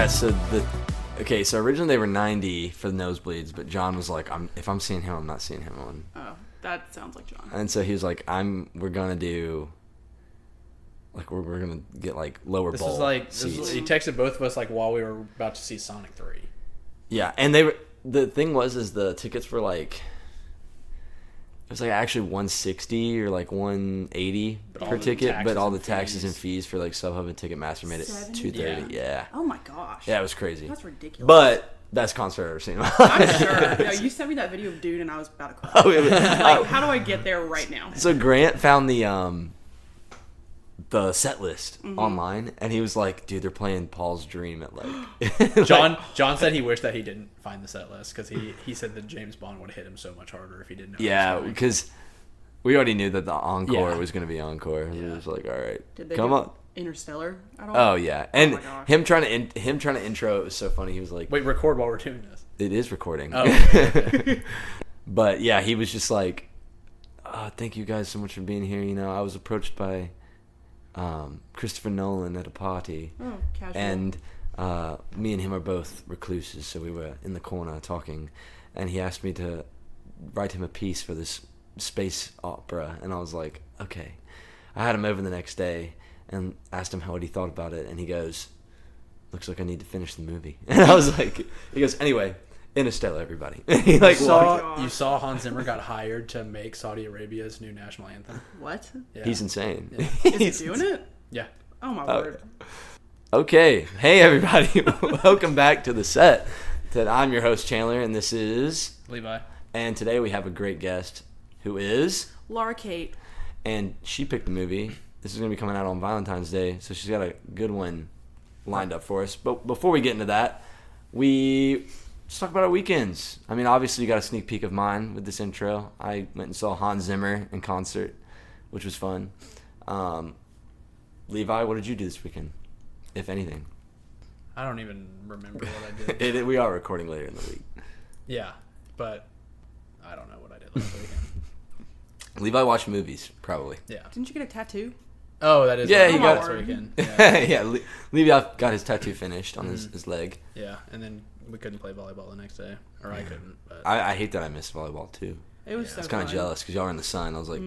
So originally they were 90 for the nosebleeds, but John was like, if I'm seeing him, I'm not seeing him on. Oh, that sounds like John. And so he was like, we're gonna do, like, we're gonna get like lower This bowl was like seats. he texted both of us like while we were about to see Sonic 3. Yeah, and the thing was the tickets were like, it was like actually $160 or like $180 per ticket, but all the taxes and fees for like StubHub and Ticketmaster made it $230. Yeah. Oh my gosh. Yeah, it was crazy. That's ridiculous. But best concert I've ever seen. I'm sure. No, you sent me that video of dude, and I was about to cry. Oh, yeah. Like, how do I get there right now? So Grant found the set list online, and he was like, dude, they're playing Paul's Dream at like John said he wished that he didn't find the set list because he said that James Bond would have hit him so much harder if he didn't know. Yeah, because we already knew that the encore Yeah. was going to be encore. Yeah. He was like, all right, Did they come do on. Interstellar at all? Oh yeah, and my gosh. him trying to intro it was so funny. He was like, Wait, record while we're doing this. it is recording. Oh, okay. But yeah, he was just like, thank you guys so much for being here. You know, I was approached by Christopher Nolan at a party, Oh, casual. and me and him are both recluses, so we were in the corner talking, and he asked me to write him a piece for this space opera, and I was like, okay. I had him over the next day and asked him what he thought about it, and he goes, looks like I need to finish the movie. And I was like, he goes, anyway, Interstellar, everybody. He like, You saw Hans Zimmer got hired to make Saudi Arabia's new national anthem. What? Yeah. he's insane. Yeah. Is he doing it? Yeah. Oh my word. Okay. Hey, everybody. Welcome back to the set. I'm your host, Chandler, and this is Levi. And today we have a great guest who is Laura Kate. And she picked the movie. This is going to be coming out on Valentine's Day, so she's got a good one lined up for us. But before we get into that, let's talk about our weekends. I mean, obviously you got a sneak peek of mine with this intro. I went and saw Hans Zimmer in concert, which was fun. Levi, what did you do this weekend, if anything? I don't even remember what I did. We are recording later in the week. Yeah, but I don't know what I did last weekend. Levi watched movies, probably. Yeah. Didn't you get a tattoo? Oh, that is. Yeah, what he I got did last it. weekend. Yeah. Levi got his tattoo finished on his leg. Yeah, and then we couldn't play volleyball the next day, or I couldn't. But I hate that I missed volleyball too. It was Yeah. so I was kind of fun. jealous because y'all were in the sun. I was like,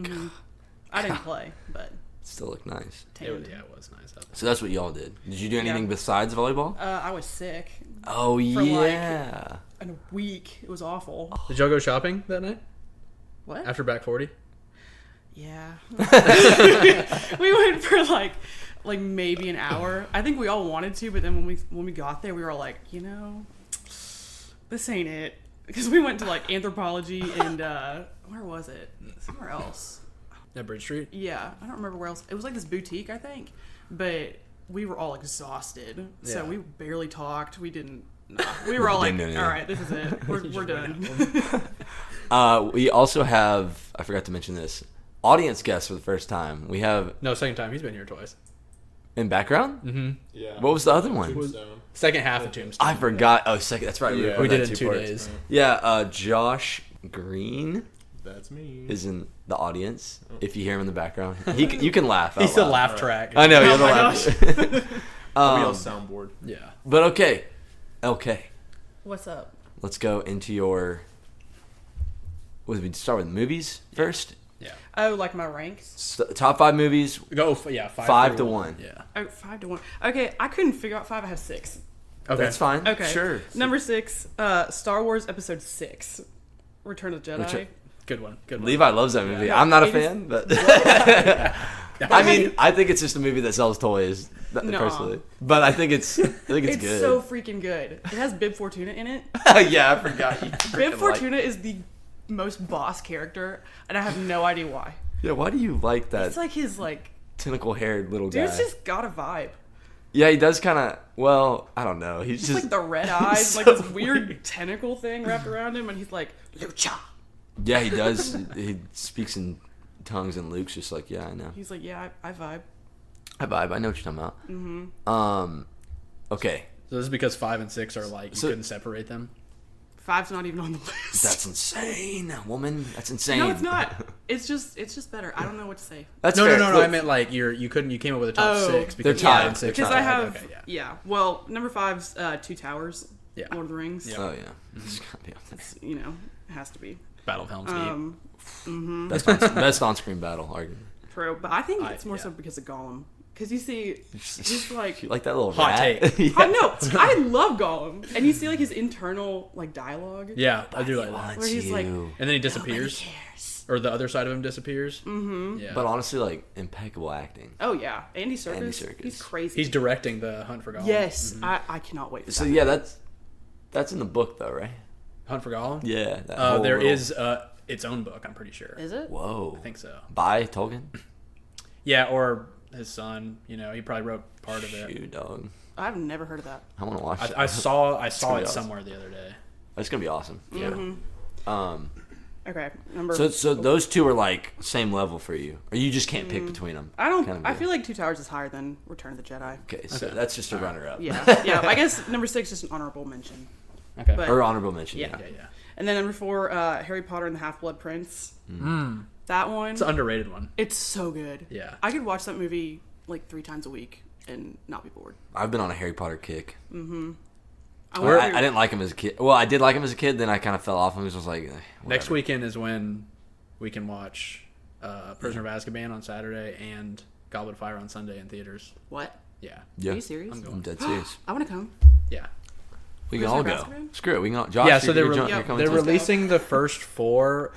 I didn't play, but it still looked nice. it was nice out there. So that's what y'all did. Did you do anything besides volleyball? I was sick Oh for, yeah. in a week. It was awful. Did y'all go shopping that night What? after Back 40? Yeah. We went for like maybe an hour. I think we all wanted to, but then when we got there, we were all like, this ain't it. Because we went to like Anthropology and where was it? Somewhere else. At Bridge Street? Yeah, I don't remember where else. It was like this boutique, I think. But we were all exhausted, so Yeah. we barely talked. We didn't. Nah. We were all like, Didn't do all anything. right, this is it. We're just done. We also have, I forgot to mention this, audience guests for the first time. We have No, second time. He's been here twice. in background. Mm-hmm. Yeah. What was the other one? Tombstone. Second half of Tombstone. I forgot. Oh, second. That's right. Yeah. recorded We did that it in 2 parts. days. Yeah. Josh Green That's me. is in the audience. If you hear him in the background, you can laugh. out He's the loud. laugh track. I know. Oh You're the my laugh. We all um, soundboard. Yeah. but okay. What's up? Let's go into your. What did we start with? Movies first. Yeah. Oh, like my ranks? Top 5 movies. Go, 5 to 1. Yeah. Oh, 5 to 1. Okay, I couldn't figure out 5. I have 6. Okay. That's fine. Okay. Sure. Number 6, Star Wars Episode 6, Return of the Jedi. Good one. Good one. Levi loves that movie. Yeah. I'm not a It is- fan, but I mean, I think it's just a movie that sells toys, No. personally. But I think it's It's good. so freaking good. It has Bib Fortuna in it. Yeah, I forgot. You Bib freaking Fortuna is the most boss character, and I have no idea why. Yeah, why do you like that It's like his tentacle-haired little guy? dude's just got a vibe. Yeah, he does kind of. Well, I don't know. He's Just just like the red eyes, so like this weird tentacle thing wrapped around him, and he's like Lucha. Yeah, he does. He speaks in tongues, and Luke's just like, yeah, I know. He's like, yeah, I vibe. I vibe. I know what you're talking about. Mm-hmm. Okay. So this is because 5 and 6 are like you So- couldn't separate them. 5's not even on the list. That's insane, woman. That's insane. No, it's not. It's just better. I don't know what to say. That's No, fair. no. Look, I meant like you came up with a top Oh. 6 because They're tied. 5 and 6 Because are I tied. have, Okay, yeah. yeah. Well, number 5's Two Towers. Yeah. Lord of the Rings. Yeah. Oh yeah. It's gotta be up there. You know, it has to be. Battle of Helm's Deep. Best on-screen battle argument. True, but I think I- it's more yeah. so because of Gollum. Because you see, he's like, You like that little Hot rat? take. I know, I love Gollum, and you see like his internal like dialogue. Yeah, I do like that. Wants Where he's like, you. And then he Nobody disappears, cares. or the other side of him disappears. Mm-hmm. Yeah, But honestly, like impeccable acting. Oh yeah, Andy Serkis. Andy Serkis. He's crazy. he's directing the Hunt for Gollum. Yes, I cannot wait for So that. yeah, that's in the book though, right? Hunt for Gollum. Yeah. That whole There little- is its own book. I'm pretty sure. Is it? Whoa. I think so. By Tolkien. Yeah, or his son. You know, he probably wrote part of it. Shoot, dog. I've never heard of that. I want to watch it. I saw gonna it be awesome. somewhere the other day. It's gonna be awesome. Yeah. Mm-hmm. Okay, number. So those two are like same level for you, or you just can't pick between them. I don't. Kind of I deal. feel like Two Towers is higher than Return of the Jedi. Okay, so Okay. that's just a runner-up. Yeah, yeah. I guess number 6 is an honorable mention. Okay. But- Or honorable mention. Yeah. yeah. And then number 4, Harry Potter and the Half-Blood Prince. Mm. That one, It's an underrated one. it's so good. Yeah. I could watch that movie like 3 times a week and not be bored. I've been on a Harry Potter kick. I, I, wonder- I didn't like him as a kid. Well, I did like him as a kid. Then I kind of fell off and was just like, Next whatever. weekend is when we can watch Prisoner of Azkaban on Saturday and Goblet of Fire on Sunday in theaters. What? Yeah. Yeah. Are you serious? I'm going. I'm dead serious. I want to come. Yeah. We can all Prisoner go. of Azkaban? Screw it. We can all. Josh, Yeah, so you're Yep. coming they're too. releasing the first 4.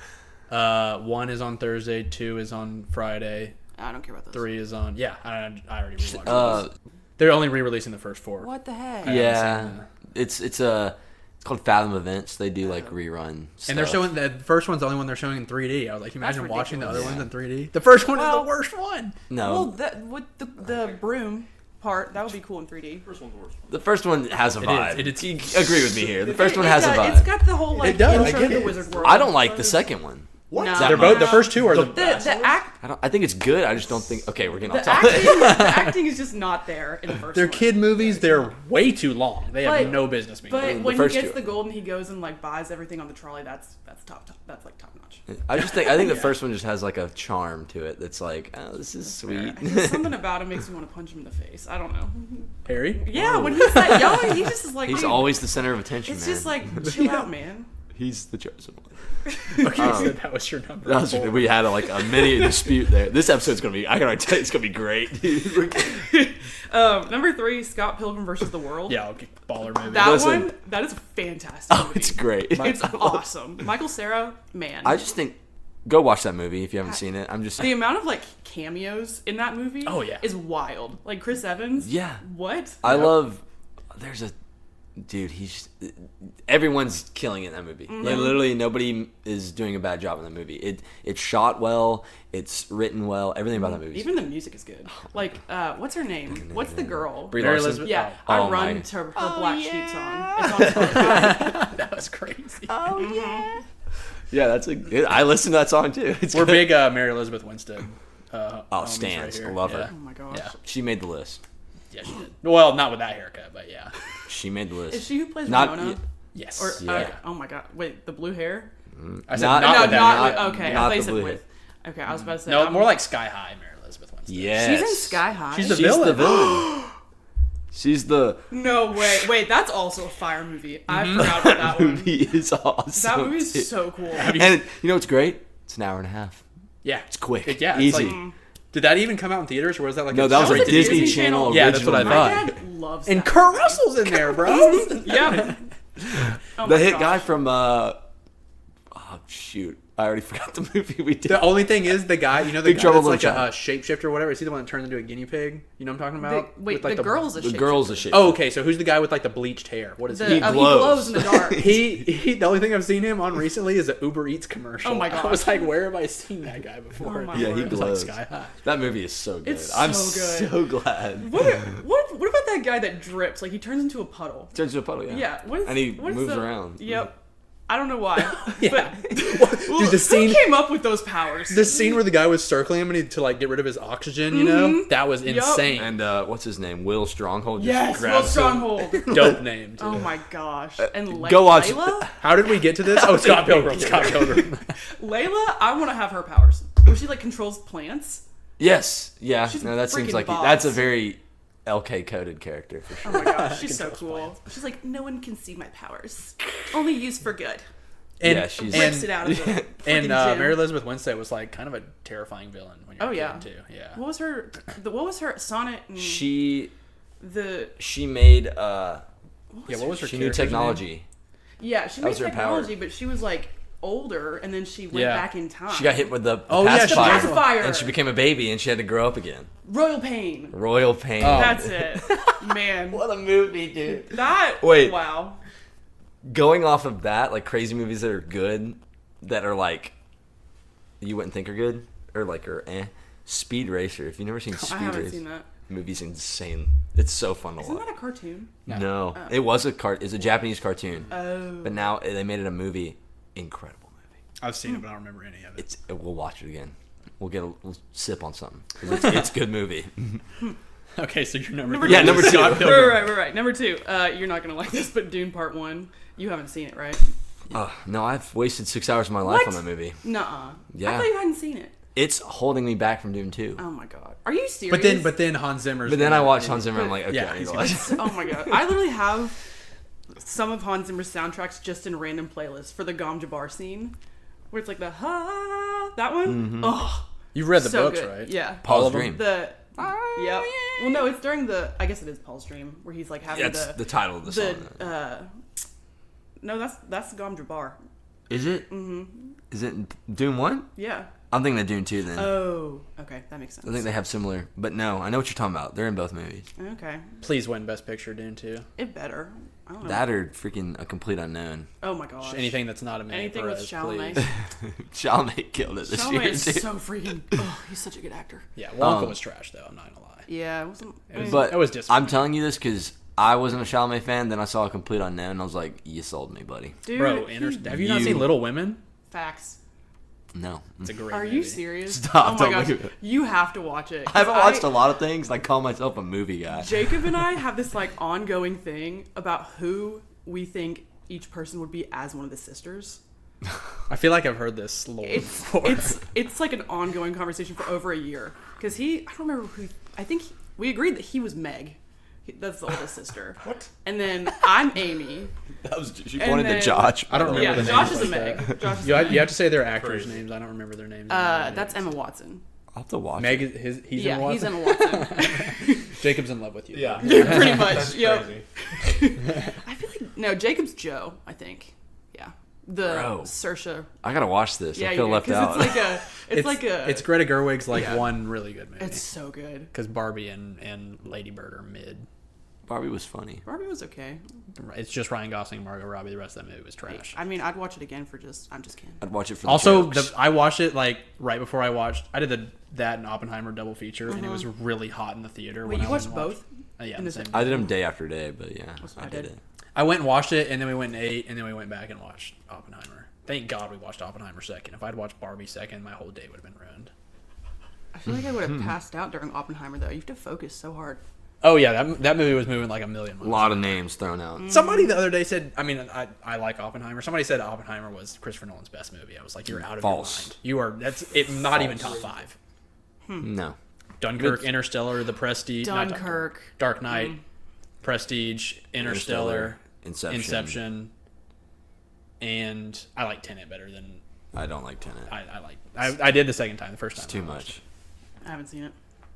1 is on Thursday, 2 is on Friday, I don't care about those. 3 is on. Yeah, I already rewatched Uh, those. They're only re-releasing the first 4. What the heck? yeah, seen it's called Fathom Events. They do like rerun. Stuff. And they're showing the first one's the only one they're showing in 3D. I was like, imagine That's watching the other ridiculous. ones in 3D. The first one is Well- the worst one. no. Well, that with the broom part, that would be cool in 3D. the first one has a It vibe. is. You agree with me here. The first one It has a does- vibe. It's got the whole like It does, I intro get to the it. wizard world. I don't like the second one. What? No. They're both the first 2 are the The act I think it's good. I just don't think. Okay, we're getting off the topic. acting is just not there in the first They're one. kid movies. They're way too long. They have But- no business being. But the when he first gets two- the gold and he goes and like buys everything on the trolley, that's top. That's like top notch. I think the first one just has like a charm to it that's like, oh, this is sweet. There's something about him makes me want to punch him in the face. I don't know. Harry. Yeah, when he's that young, he just is like. He's dude, always the center of attention, It's man. just like chill out, man. He's the chosen one. Okay, so that was your number. That was, 4. we had a mini dispute there. This episode's gonna be. I can already tell you, it's gonna be great. Dude. Number 3, Scott Pilgrim versus the World. Yeah, okay, baller movie. That Listen. one, that is a fantastic. Oh, movie. it's great. It's awesome. Michael Cera, man. I just think, go watch that movie if you haven't seen it. I'm just. the amount of like cameos in that movie Oh, yeah. is wild. Like Chris Evans. Yeah. What? I love. There's a dude. He's everyone's killing it in that movie. Mm-hmm. Like literally, nobody is doing a bad job in that movie. It's shot well. It's written well. Everything about that movie. Even the music is good. Like, what's her name? What's the girl? Brie Mary Larson. Elizabeth- Yeah, Oh, I run my. to her Black Sheep song. It's on Spotify. That was crazy. Yeah, that's a good. I listen to that song too. It's We're good. big Mary Elizabeth Winstead. Homies Stans. right I here. love her. Yeah. Oh my gosh. Yeah. She made the list. Yeah, she did. Well, not with that haircut, but yeah. She made the list. Is she who plays Not. Ramona? Yes. Or Yeah. oh my god, wait, the blue hair? I said Not- not, no, with that not haircut. with, okay. not I thought the you said blue with. Okay, I was about to say. No, more like Sky High Mary Elizabeth Winstead. Yes. she's in Sky High. She's the She's villain. the villain. She's the No way. Wait, that's also a fire movie. I forgot about that one. movie is awesome. That movie dude. is so cool. And you know what's great? It's an hour and a half. Yeah. It's quick. Yeah, it's Easy. like, did that even come out in theaters, or was that like No, a that was a was a Disney, Disney Channel Channel. Yeah, that's what I original. thought. My dad loves And that Kurt movie. Russell's in there, bro. Yep. Oh The my hit gosh. guy from oh shoot, I already forgot the movie we did. The only thing is the guy, you know, the Big guy Trouble that's in like a Little shapeshifter or whatever. Is he the one that turned into a guinea pig? You know what I'm talking about? Wait, With, like, the girl's a The shit. girl's a shit. Oh, okay. So who's the guy with like the bleached hair? What is The, he? He he glows. glows in the dark. He the only thing I've seen him on recently is an Uber Eats commercial. Oh my I gosh. was like, where have I seen that guy before? Oh my Yeah, he word. It was like glows. Sky High. That movie is so good. It's I'm so good. so glad. What about that guy that drips? Like he turns into a puddle. Turns into a puddle, yeah. Yeah. What is, And he what is moves the- around. Yep. I don't know why. Yeah. But, Dude, the scene. who came up with those powers? The scene where the guy was circling him and he to like get rid of his oxygen, you know, that was insane. And what's his name? Will Stronghold. Just Yes, Will grabs him. Stronghold. Dope name. Too. Oh my gosh. And Go watch- Layla? How did we get to this? Oh, Scott Pilgrim. Scott Pilgrim. Layla, I want to have her powers. Where she like controls plants. Yes. Yeah. She's No, that seems freaking like boss. that's a very LK coded character for Oh sure. my gosh, she's so cool. She's like, no one can see my powers. Only used for good. And, Yeah, she's- Rips it out of the and freaking gym. Mary Elizabeth Winstead was like kind of a terrifying villain when you're Oh, a yeah. kid too. Yeah. What was her sonnet and She the made Yeah, what was her she knew character's name? technology. yeah, she That made was her technology, power. but she was like older and then she went Yeah. back in time. She got hit with the Oh, yeah, she pacifier, was- The pacifier. and she became a baby, and she had to grow up again. Royal Pain. Royal pain. Oh. That's it. Man. What a movie, dude. That Wait. wow. Going off of that, like crazy movies that are good, that are like you wouldn't think are good, or like are eh. Speed Racer. If you've never seen I Speed haven't Racer, seen that. movie's insane. It's so fun to Isn't watch. that a cartoon? No, it was it's a Japanese cartoon, Oh. but now they made it a movie. Incredible movie. I've seen it, but I don't remember any of it. We'll watch it again. We'll sip on something. 'Cause it's good movie. Okay, so you're number Number two. Yeah, number two. Scott Pilgrim. Right. Number 2. You're not gonna like this, but Dune Part 1. You haven't seen it, right? No, I've wasted 6 hours of my life What? on that movie. Nuh-uh. Yeah. I thought you hadn't seen it. It's holding me back from Dune 2. Oh my god. Are you serious? But then Hans Zimmer's. But then I watched Hans Zimmer. I'm like, okay, Yeah, I need he's to watch it. Oh my god. I literally have some of Hans Zimmer's soundtracks just in random playlists for the Gom Jabbar scene. Where it's like the ha that one. Oh, You've read the so books, good. right? Yeah. Paul's All of them? Dream. Yep. Well, no, it's during the. I guess it is Paul's Dream where he's like having That's the title of the song. No, that's Gom Jabbar. Is it? Mm-hmm. Is it Dune 1? Yeah. I'm thinking of Dune 2 then. Oh, okay, that makes sense. I think they have similar, but no, I know what you're talking about. They're in both movies. Okay, Please win Best Picture, Dune 2. it better. I don't know. That or freaking A Complete Unknown. Oh my gosh. Anything that's not a man. Anything with Chalamet. Chalamet killed it this year, Chalamet is too. so freaking. Oh, he's such a good actor. Yeah, Wonka was trash though. I'm not gonna lie. Yeah, it wasn't. But It was disappointing. I'm telling you this because I wasn't a Chalamet fan. Then I saw A Complete Unknown, and I was like, "You sold me, buddy." dude, Bro, he- have you not seen Little Women? facts. No, It's a great Are movie. you serious? Stop, Oh my don't gosh, look at me. you have to watch it. I haven't watched a lot of things. I call myself a movie guy. Jacob and I have this like ongoing thing about who we think each person would be as one of the sisters. I feel like I've heard this lore before. It's like an ongoing conversation for over a year because I don't remember who. I think we agreed that he was Meg. That's the oldest sister. What? And then I'm Amy. That was she And pointed then- to Josh. I don't remember Yeah, the names. Josh is a like Meg. that. Josh is You a have, Meg. you have to say their actors' names. I don't remember their names. That's Emma Watson. I'll have to watch Meg. it. He's Yeah, in he's Watson. Emma Watson. Jacob's in love with you. Yeah. Pretty much. That's Yep. crazy. I feel like no, Jacob's Joe. I think. Yeah. The Bro. Saoirse. I gotta watch this. Yeah, I feel you left do, out. It's like a. It's Greta Gerwig's like Yeah. one really good movie. It's so good. Because Barbie and Lady Bird are mid. Barbie was funny. Barbie was okay. It's just Ryan Gosling and Margot Robbie. The rest of that movie was trash. I mean, I'd watch it again for just. I'm just kidding. I'd watch it for the Also, jokes. I watched it like right before I did that and Oppenheimer double feature, and it was really hot in the theater. Wait, when you I went watched and both? Yeah, in the the same same- I did them day after day, but yeah, That's what I I did did. it. I went and watched it, and then we went and ate, and then we went back and watched Oppenheimer. Thank God we watched Oppenheimer second. If I'd watched Barbie second, my whole day would have been ruined. I feel like I would have passed out during Oppenheimer though. You have to focus so hard. Oh yeah, that movie was moving like a million A miles. lot of names thrown out. Somebody the other day said, I mean, I like Oppenheimer. Somebody said Oppenheimer was Christopher Nolan's best movie. I was like, you're out of False. your mind. You are. That's it. Not even top five. No, Dunkirk, It's- Interstellar, The Prestige, not Dunkirk. Dark Knight, Prestige, Interstellar, Inception. and I like Tenet better than I don't like Tenet. I did the second time. The first time It's too I watched much. I haven't seen it. it.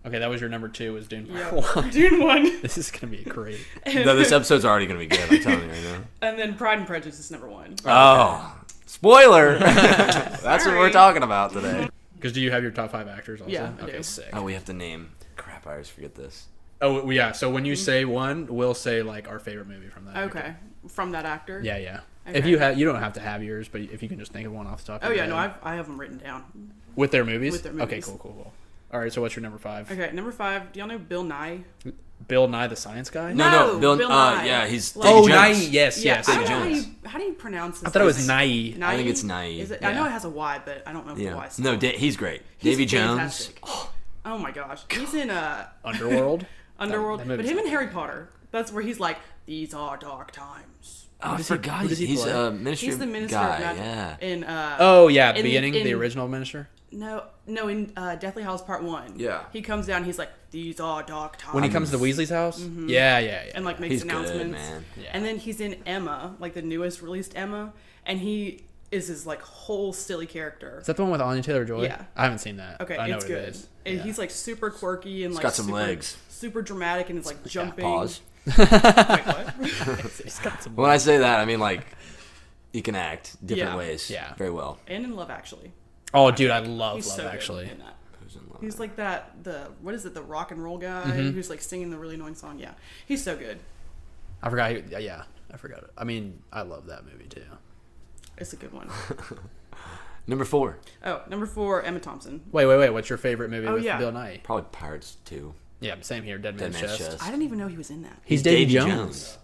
Okay, that was your number 2. Was Dune Yeah. Part 1. Dune 1. This is gonna be great. No, this episode's already gonna be good. I'm telling you right now. And then Pride and Prejudice is number 1. Oh, spoiler! That's what Sorry. we're talking about today. Because do you have your top 5 actors also? Yeah, I Okay, do. sick. Oh, we have to name. Crap, I always forget this. Oh yeah. So when you say one, we'll say like our favorite movie from that. actor. Okay. From that actor? Yeah, yeah. Okay. If you have, you don't have to have yours, but if you can just think of one off the top. Oh of yeah, your no, head. I have them written down. With their movies. With their Okay, movies. cool. All right. So what's your number 5? Okay, number 5. Do y'all know Bill Nye? Bill Nye the Science Guy? No, Bill. Bill Nye. Yeah, he's. Like- Davy Oh, Nye. Jones. Yes, Yeah, yes. I don't know Jones. how do you pronounce this? I thought it was Nye. Nye. I think it's Nye. Is it? Yeah. I know it has a Y, but I don't know if the Y. Yeah. is No, spelled. he's great. He's Davy Jones. fantastic. Oh my gosh, he's in Underworld. Underworld, That but movie's him and Harry Potter. That's where he's like, "These are dark times." Oh, I does he- forgot. who does he He's play? a ministry He's the minister guy. of magic. Yeah. In Oh yeah, at the in- beginning, the in- original minister. No, in Deathly Hallows Part 1. Yeah. He comes down, he's like, "These are dark times." When he comes to Weasley's house. Yeah. and like makes He's good, announcements. man. Yeah. And then he's in Emma, like the newest released Emma, and he is his like whole silly character. Is that the one with Anya Taylor-Joy? Yeah. I haven't seen that. Okay, but I know it's what it good. is. And Yeah. he's like super quirky and like got some super, legs. super dramatic, and is like jumping. Pause. Wait, what? He's got some. When I say that, I mean like he can act different Yeah. ways. Yeah. Very well. And in Love Actually. Oh, dude, I love He's Love so good Actually. in that. Who's in love? He's like the what is it, the rock and roll guy Mm-hmm. who's like singing the really annoying song. Yeah, he's so good. I forgot. Yeah, I forgot it. I mean, I love that movie too. It's a good one. Number 4. Oh, number 4, Emma Thompson. Wait. What's your favorite movie Oh, with yeah. Bill Nye? Probably Pirates 2. Yeah, same here. Dead Dead Man's Man's Chest. Chest. I didn't even know he was in that. He's Davy Davy Jones.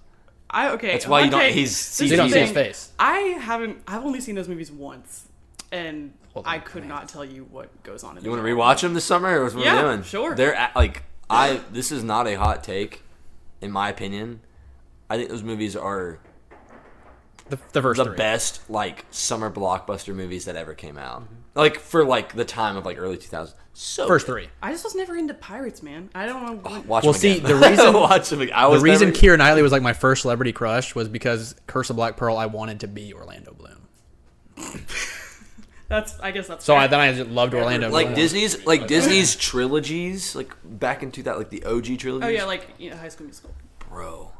That's why you don't. He's this You is CG. don't the see his thing. face. I've only seen those movies once, and Well, I could not tell you what goes on in You want to them. rewatch them this summer, or what Yeah, we're doing? sure. They're This is not a hot take, in my opinion. I think those movies are The first the three. best like summer blockbuster movies that ever came out. Like for like the time of like early 2000s. So First good. three. I just was never into pirates, man. I don't know. What, Watch Well, them see, again. the reason- Watch them again. I The was reason never, Keira Knightley was like my first celebrity crush was because Curse of Black Pearl. I wanted to be Orlando Bloom. I guess that's So fair. then I just loved Orlando like Bloom. Disney's trilogies, like back in 2000, like the OG trilogies. Oh yeah, like High School Musical. Bro,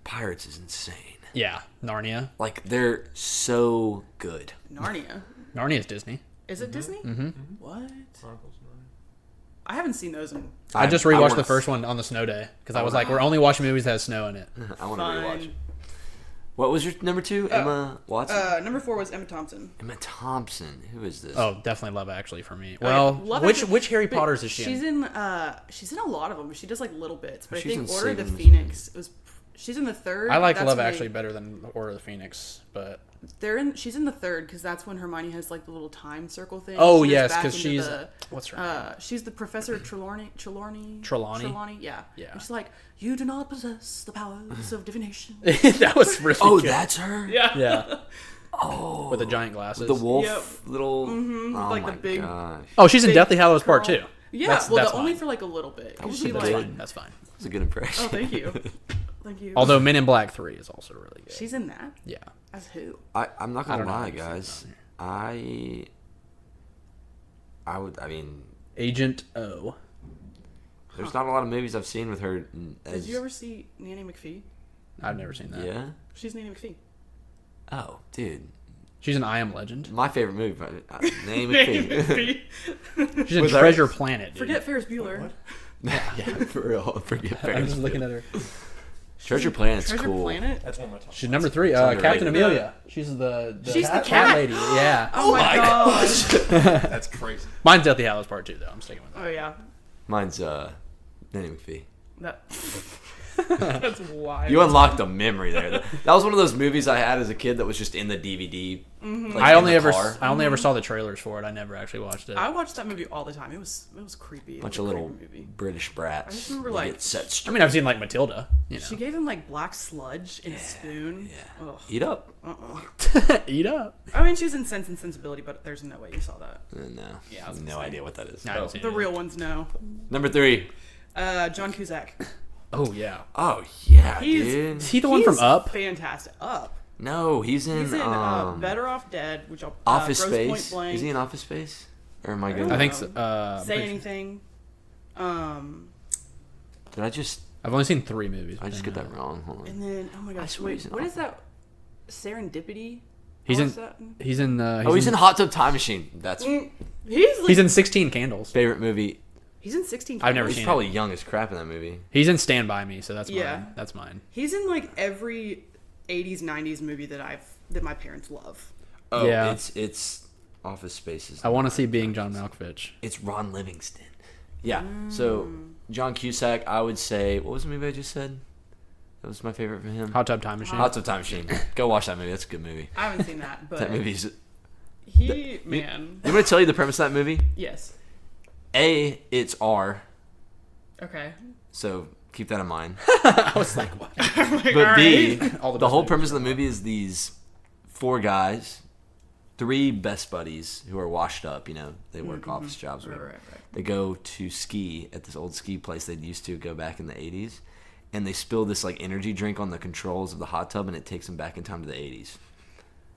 Pirates is insane. Yeah, Narnia. Like they're so good. Narnia. Narnia's Disney. Is it Disney? Mm-hmm. What? I haven't seen those in I just rewatched wanna- the first one on the snow day because I was like, we're only watching movies that have snow in it. I want to rewatch. fun. What was your number 2? Emma Watson. Number 4 was Emma Thompson. Emma Thompson. Who is this? Oh, definitely Love Actually for me. Oh, yeah. Well, Love which Actually- which Harry but Potters is she She's in? she's in a lot of them. She does like little bits, but I She's think in Order of the Saving- Phoenix was. She's in the third. I like That's Love when Actually better than Order of the Phoenix, but She's in the third because that's when Hermione has like the little time circle thing. oh She goes yes, back because into she's the, what's her name? she's the Professor Trelawney. Yeah. Yeah. And she's like, you do not possess the powers of divination. That was really Oh, good. that's her. Yeah. Yeah, Oh, with the giant glasses. the wolf Yep. little. Oh like my the big- gosh, Oh, she's in Big Deathly Hallows Part girl. 2. Yeah. That's- well, that's only fine. for like a little bit. 'cause was she a That's like. big- fine. That's fine. that's a good impression. Oh, thank you. Thank you. Although Men in Black 3 is also really good. She's in that. Yeah. As who? I'm not I gonna don't know lie, if you've guys. seen it I would. I mean, Agent O. there's not a lot of movies I've seen with her. As, Did you ever see Nanny McPhee? I've never seen that. Yeah. She's Nanny McPhee. Oh, dude, She's an I Am Legend. my favorite movie. Name Nanny it. McPhee. She's in With her- Treasure Planet. Dude. Forget Ferris Bueller. For real, forget I'm Ferris. just looking at her. Treasure Planet's Treasure cool. Planet. That's one of my top. She's number 3. underrated. Captain Amelia. She's the She's the cat cat. lady. Yeah. Oh my gosh. That's crazy. Mine's Deathly Hallows Part 2 though. I'm sticking with that. Oh yeah. Mine's Nanny McPhee. That. That's wild. You unlocked a memory there. That was one of those movies I had as a kid that was just in the DVD. Mm-hmm. Like, I in only the ever car. saw the trailers for it. I never actually watched it. I watched that movie all the time. It was creepy. It Bunch was of a little creepy movie. British brats. I just remember, that like- get set I straight. mean, I've seen like Matilda. You know. She gave him like black sludge in a spoon. Yeah. Ugh. Eat up. Eat up. I mean, she was in Sense and Sensibility, but there's no way you saw that. No. Yeah, I was no gonna say. idea what that is. I haven't seen The it. real ones know. Number 3. John Cusack. Oh yeah. Oh yeah, He's- dude. Is he the one from He's Up? Fantastic. Up. No, he's in. He's in Better Off Dead, which I'll Office Grosse Point Space. Blank. Is he in Office Space? Or am I I getting? don't I think know. so. Say Anything. Did I just? I've only seen 3 movies. I just get that wrong. Hold on. And then oh my gosh, swear he's wait, in what is Office. that? Serendipity. He's How in. is that? He's in. He's in Hot Tub Time Machine. That's He's like, He's in 16 Candles. favorite movie. He's in 16. I've never He's seen probably young as crap in that movie. He's in Stand By Me, so that's Yeah. mine. That's mine. He's in like every 80s 90s movie that my parents love. Oh, Yeah. it's Office Spaces. I want to see Being John Malkovich. It's Ron Livingston. Yeah. So John Cusack, I would say, what was the movie I just said? That was my favorite for him. Hot Tub Time Machine. Hot Tub Time Machine. Go watch that movie. That's a good movie. I haven't seen that, but That movie's. man. I'm gonna tell you the premise of that movie. Yes. A, it's R, Okay. so keep that in mind. I was like, what? But B, All the the best whole movies premise of are the movie is these 4 guys, 3 best buddies who are washed up. You know, they work office jobs. Or whatever. Right. They go to ski at this old ski place they used to go back in the 80s, and they spill this like energy drink on the controls of the hot tub, and it takes them back in time to the 80s.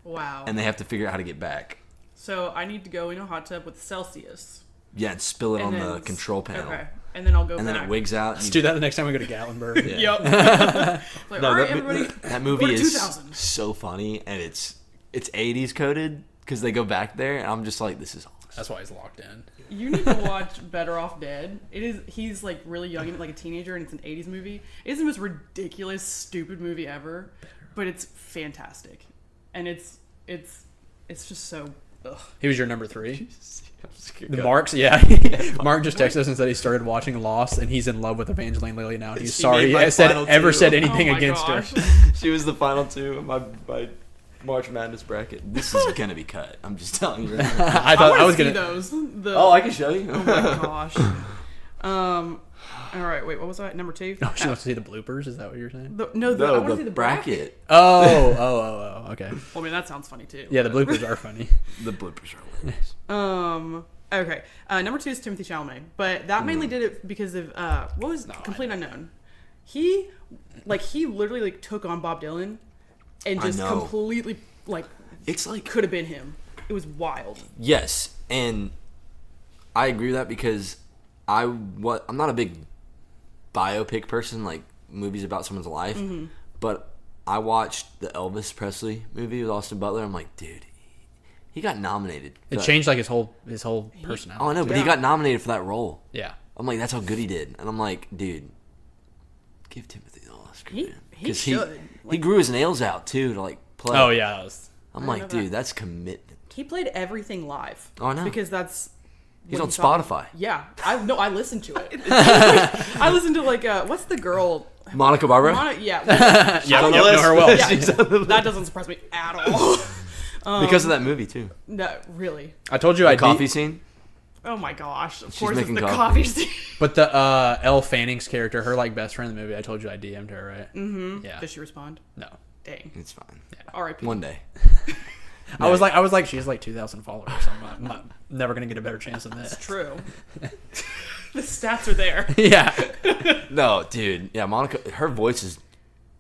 Wow. And they have to figure out how to get back. So I need to go in a hot tub with Celsius. Yeah, and spill it And on then the control panel. Okay. And then I'll go And back. then it wigs out. Let's do that the next time we go to Gatlinburg. Yeah. Yep. Like, No, all right, that, everybody. that movie go to is 2000. so funny, and it's 80s coded because they go back there, and I'm just like, this is awesome. That's why he's locked in. You need to watch Better Off Dead. He's like really young and like a teenager, and it's an 80s movie. It's the most ridiculous, stupid movie ever, but it's fantastic. And it's just so ugh. He was your number 3. The Go. Marks, yeah. Mark just texted us and said he started watching Lost, and he's in love with Evangeline Lilly now. He's She sorry made he my said final ever 2. said anything Oh my against gosh. her. She was the final 2 of my March Madness bracket. This is gonna be cut. I'm just telling you. Right now. I thought I was see gonna. those. Oh, I can show you. Oh my gosh. All right. Wait. What was that? Number 2. Oh, she wants to see the bloopers. Is that what you're saying? I want to see the bracket. Oh. Okay. Well, I mean, that sounds funny too. Yeah, the bloopers are funny. The bloopers are hilarious. Okay. Number 2 is Timothy Chalamet, but that mainly did it because of what was Complete Unknown. He literally like took on Bob Dylan, and I just know. completely like It's like could have been him. It was wild. yes, and I agree with that because I'm not a big biopic person, like movies about someone's life, but I watched the Elvis Presley movie with Austin Butler. I'm like, dude, he got nominated. It changed like his whole personality. Oh, I know, but he Yeah. got nominated for that role. Yeah. I'm like, that's how good he did. And I'm like, dude, give Timothy the Oscar, He- man. he 'Cause should. He grew his nails out, too, to, like, play. Oh yeah. That was, I'm I like, know dude, that. that's commitment. He played everything live. Oh, I know. Because that's He's what on he thought- Spotify. Yeah, I listened to it. I listened to like what's the girl? Monica Barbara? Yeah, yeah. on the Know list. her well. yeah, She's on the list. that doesn't surprise me at all. Because of that movie, too. No, really. I told you The I coffee scene? Oh my gosh! Of She's course, it's making the coffee. coffee scene. But the Elle Fanning's character, her like best friend in the movie, I told you I DM'd her, right? Mm-hmm. Yeah. Does she respond? No. Dang. It's fine. R.I.P. One day. I was like, she has like 2,000 followers. So I'm not never gonna get a better chance than this. True. The stats are there. Yeah. No, dude. Yeah, Monica, her voice is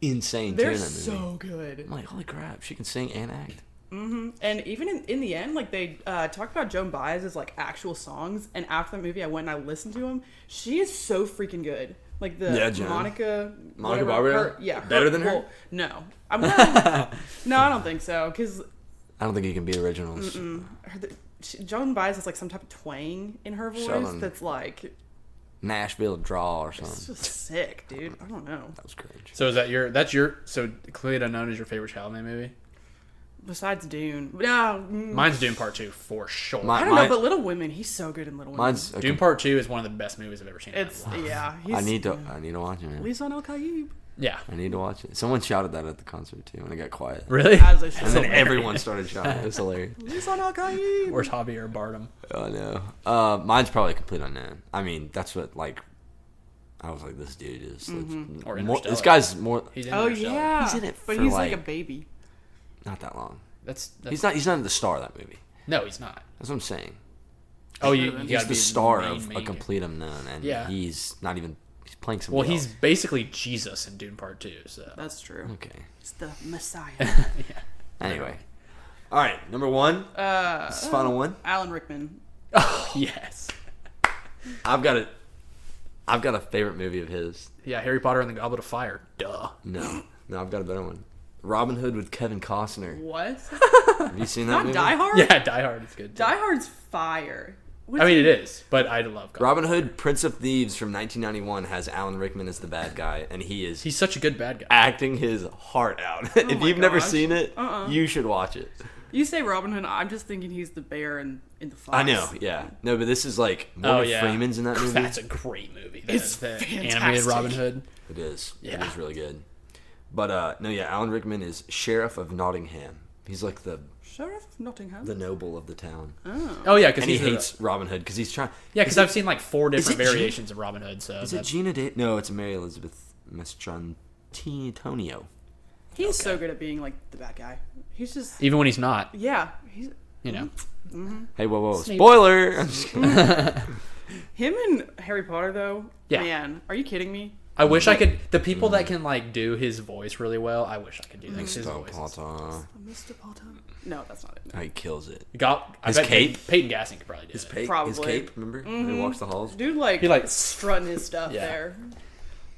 insane, too, They're in that movie. so good. I'm like, holy crap, she can sing and act. And even in the end, like they talked about Joan Baez's like actual songs, and after the movie, I went and I listened to them. She is so freaking good. Like the Yeah, Joan. Monica Monica whatever, Barbara? yeah, Better than her? well, no, I'm not. No, I don't think so. Because I don't think you can beat originals. Joan Baez has like some type of twang in her voice Southern. that's like Nashville draw or it's something. just sick, dude. I don't know. That was cringe. So so Complete Unknown is your favorite Chalamet movie? Besides Dune, no, Mine's Dune Part 2 for sure. I don't know. But Little Women, he's so good in Little Women. Mine's Dune Part 2 is one of the best movies I've ever seen. It's yeah. He's, I need to watch it, man. Lisan El-Kayib. Yeah. I need to watch it. Someone shouted that at the concert too when it got quiet. Really? As they should. And then everyone started shouting. It was hilarious. Lisan El-Kayib. Where's Javier Bardem? Oh no. Mine's probably Complete Unknown. I mean, that's what like. I was like, this dude is. Or More, Interstellar. this guy's more. He's in Oh Interstellar. yeah, He's in it but for, he's like a like- baby. Not that long. That's He's not. He's not the star of that movie. No, he's not. That's what I'm saying. Oh, you He's He's gotta the be star main, of main A Complete Unknown, and Yeah. he's not even. He's playing somebody Well, he's else. basically Jesus in Dune Part 2. So That's true. Okay. It's the Messiah. Anyway. All right. Number 1. This is final one. Alan Rickman. yes. I've got a favorite movie of his. Yeah, Harry Potter and the Goblet of Fire. Duh. No, I've got a better one. Robin Hood with Kevin Costner. What? Have you seen that Not movie? Die Hard. Yeah, Die Hard is good. Too. Die Hard's fire. I mean, it is, but I love. Goblet. Robin Hood, Prince of Thieves from 1991 has Alan Rickman as the bad guy, and he's He's such a good bad guy. acting his heart out. If my you've never gosh. seen it, you should watch it. You say Robin Hood, I'm just thinking he's the bear in the fox. I know, yeah. No, but this is like Morgan Freeman's in that movie. That's a great movie. It's the fantastic. animated Robin Hood. It is. It Yeah. is really good. But no, yeah, Alan Rickman is Sheriff of Nottingham. He's like the Sheriff of Nottingham. noble of the town. Oh yeah, because And he hates Robin Hood because he's trying. Yeah, because I've seen like 4 different it Gina- variations of Robin Hood. So Is it Gina No, it's Mary Elizabeth Mastrantonio. He's so good at being like the bad guy. He's just even when he's not, yeah. He's you know. Hey, whoa, Snape. spoiler! I'm just kidding. him and Harry Potter though. Yeah. Man, are you kidding me? I wish I could. The people that can like do his voice really well, I wish I could do that. 'Cause his Mr. voice is- Potter. Mr. Potter. No, that's not it. Oh, he kills it. I His bet cape? Peyton Gassing could probably do His, it. his Probably. cape, remember? When he walks the halls? Dude, like, He, like, strutting his stuff Yeah. there.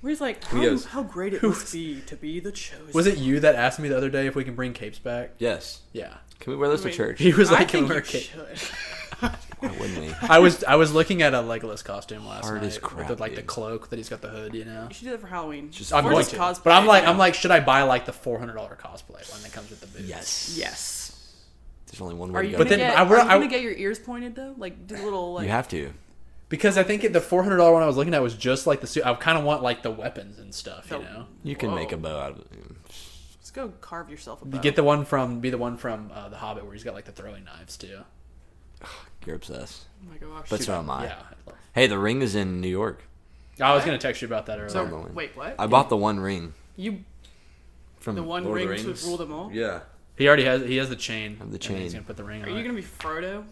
Where he's like, He goes, how great it must be to be the chosen. Was it you that asked me the other day if we can bring capes back? Yes. Yeah. Can we wear those to Wait. church? He was I like, "Can we think wear you a cape?" should. Why wouldn't we? I was looking at a Legolas costume last Hard night as crap, with like the dude. cloak that he's got the hood, you know. You should do that for Halloween. Just I'm Or going just to, cosplay, but I'm you know? like, should I buy like the $400 cosplay one that comes with the boots? Yes. Yes. There's only one Are way to you go. gonna But then get? I- Are you I- gonna get your ears pointed though? Like do a little like. You have to. Because I think the $400 one I was looking at was just like the suit. I kind of want like the weapons and stuff, you Oh. know. You can make a Whoa. bow out of it. Let's go carve yourself a bow. You get the one from The Hobbit where he's got like the throwing knives too. You're obsessed. Oh my gosh. But so am I. Yeah. Hey, the ring is in New York. I was gonna text you about that earlier. So, going. wait, what? I bought the one ring You from the one Lord of ring the to Rings. rule them all? Yeah. He already has. He has the chain. Have the and chain. He's gonna put the ring Are on. you it. gonna be Frodo?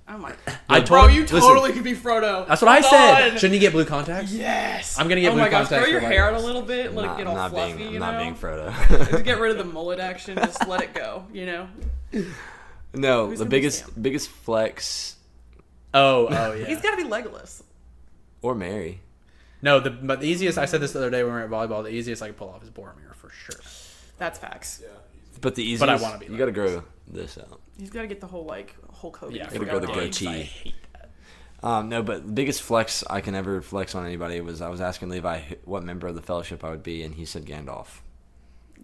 Oh my. I Bro, told- you listen, totally could be Frodo. That's what I Hold said. on. Shouldn't he get blue contacts? Yes. I'm gonna get Oh blue my gosh, contacts grow your for hair out a Legolas. little bit, let it get all fluffy. I'm you not know? being Frodo. To get rid of the mullet action, just let it go. You know. No, Who's the gonna be biggest flex Oh yeah. He's got to be Legolas. or Mary. No, but the easiest. I said this the other day when we were at volleyball. The easiest I could pull off is Boromir for sure. That's facts. But the easiest. But I wanna be You got to Legolas. grow this out. He's got to get the whole like Hulk Hogan. Yeah, thing Gotta grow the going on. goatee. I hate that. No, but the biggest flex I can ever flex on anybody was I was asking Levi what member of the Fellowship I would be, and he said Gandalf.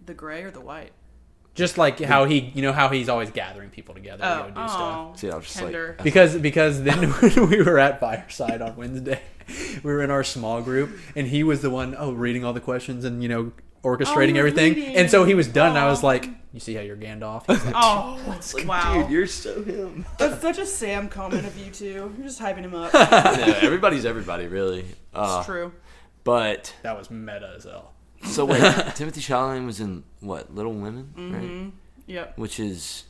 The gray or the white? Just like how how he's always gathering people together to go do stuff. See, I was just tender. like, Because then when we were at Fireside on Wednesday, we were in our small group, and he was the one reading all the questions and orchestrating he was everything. leading. And so he was done. And I was Aw. like, "You see how you're Gandalf?" He's like, Oh, wow. dude, you're so him. That's such a Sam comment of you two. You're just hyping him up. Yeah, everybody's everybody, really. It's true. But that was meta as hell. so wait, Timothy Chalamet was in what? Little Women, right? Yep. Which is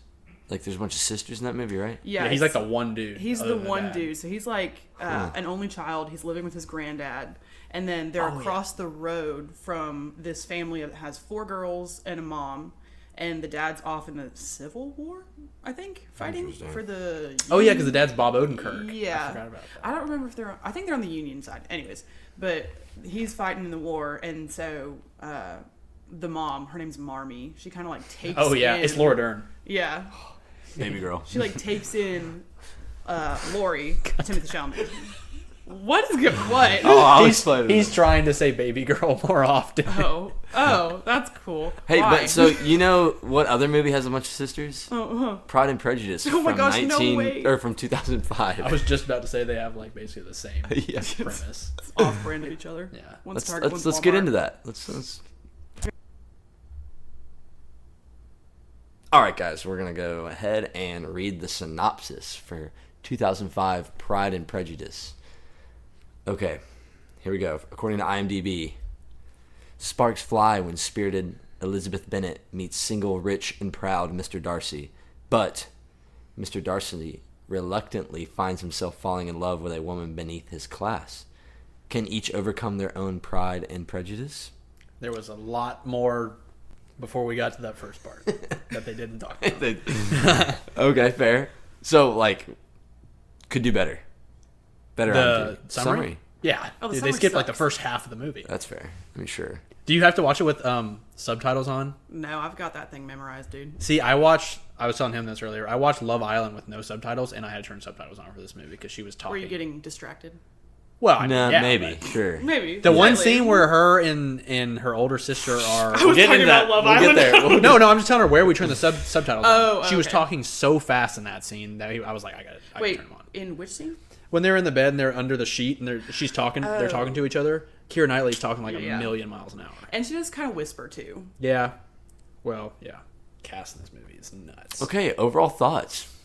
like there's a bunch of sisters in that movie, right? Yeah, Yeah, he's like the one dude. He's other the than one that. dude. So he's like an only child. He's living with his granddad. And then they're across the road from this family that has 4 girls and a mom. And the dad's off in the Civil War, I think, fighting Interesting. for the... Oh yeah, because the dad's Bob Odenkirk. Yeah. I forgot about that. I don't remember if they're... I think they're on the Union side. Anyways, but he's fighting in the war. And so the mom, her name's Marmee, she kind of like takes Oh yeah, in... it's Laura Dern. Yeah. Baby girl. She like takes in Lori, Timothy Chalamet. What is good? What? Oh, I'll explain it. He's trying to say baby girl more often. Oh, that's cool. Hey, Why? but so you know what other movie has a bunch of sisters? Pride and Prejudice. Oh my from gosh, no way. or from 2005. I was just about to say they have like basically the same Yeah. premise. Off-brand of each other. Yeah. One's Let's Target, let's, one's let's get Walmart. into that. Let's. All right, guys, we're gonna go ahead and read the synopsis for 2005 Pride and Prejudice. Okay, here we go. According to IMDb, sparks fly when spirited Elizabeth Bennet meets single, rich, and proud Mr. Darcy, but Mr. Darcy reluctantly finds himself falling in love with a woman beneath his class. Can each overcome their own pride and prejudice? There was a lot more before we got to that first part that they didn't talk about. Okay, fair. So, like, could do better. Better The IMDb. summary? Yeah. Oh, the Dude, they summary skipped like the sucks. first half of the movie. That's fair. I mean, sure. Do you have to watch it with subtitles on? No, I've got that thing memorized, dude. See, I was telling him this earlier. I watched Love Island with no subtitles, and I had to turn subtitles on for this movie because she was Were talking. you getting distracted? Well, I mean, No, yeah, maybe, but- sure. Maybe. The one Slightly. scene where her and her older sister are. I was talking about Love We'll Island. get there. No, I'm just telling her where we turn the subtitles Oh, on. She was okay. talking so fast in that scene that I was like, I gotta Wait, turn them on. in which scene? When they're in the bed and they're under the sheet and she's talking, they're talking to each other. Keira Knightley's talking like Yeah. a million miles an hour. And she does kind of whisper too. Yeah. Well, yeah. Cast in this movie is nuts. Okay, overall thoughts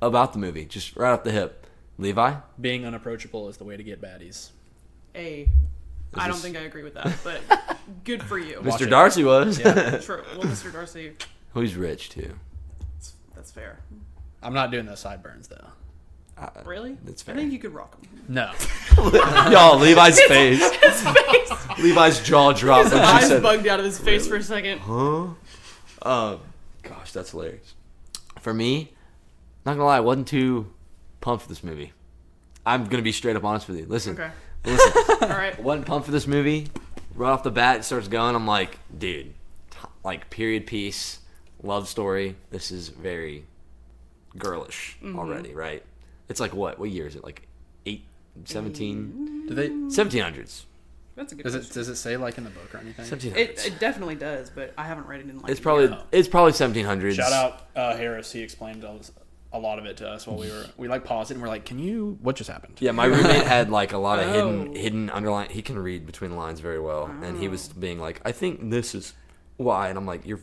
about the movie, just right off the hip. Levi? Being unapproachable is the way to get baddies. I don't think I agree with that, but good for you. Watch Mr. it. Darcy was. Yeah. True. Well, Mr. Darcy, Who's rich, too. that's fair. I'm not doing the sideburns though. Really? That's I fair. think you could rock them. No. Y'all, Levi's face. Levi's jaw dropped His when she eyes said, bugged out of his face for a second. huh? Gosh, that's hilarious. For me, not gonna lie, I wasn't too pumped for this movie. I'm gonna be straight up honest with you. Listen. Okay. Listen. All right. I wasn't pumped for this movie. Right off the bat, it starts going. I'm like, dude, like period piece, love story. This is very girlish already, right? It's like what? What year is it? Like 17? Do they? 1700s. That's a good Does question. it say like in the book or anything? 1700s. It definitely does, but I haven't read it in like It's a probably year. it's probably 1700s. Shout out Harris. He explained a lot of it to us while we like paused it and we're like, what just happened? Yeah, my roommate had like a lot of Oh. hidden underline. He can read between the lines very well, and he was being like, "I think this is why," and I'm like, "You're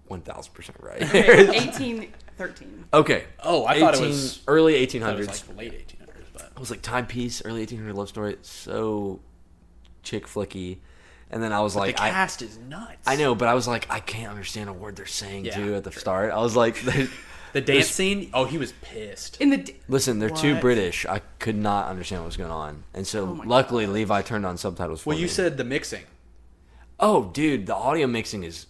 1,000% right." Okay, 1813. Okay. Oh, I thought it was early I 1800s. thought it was like late 1800s, but I was like timepiece, early 1800 love story. It's so chick flicky, and then I was like, the cast is nuts. I know, but I was like, I can't understand a word they're saying Yeah, too at the start. I was like, The dance scene. Oh, he was pissed. In the listen, they're too What? British. I could not understand what was going on, and so Oh my luckily Levi turned on subtitles for Well, me. you said the mixing Oh, dude, the audio mixing is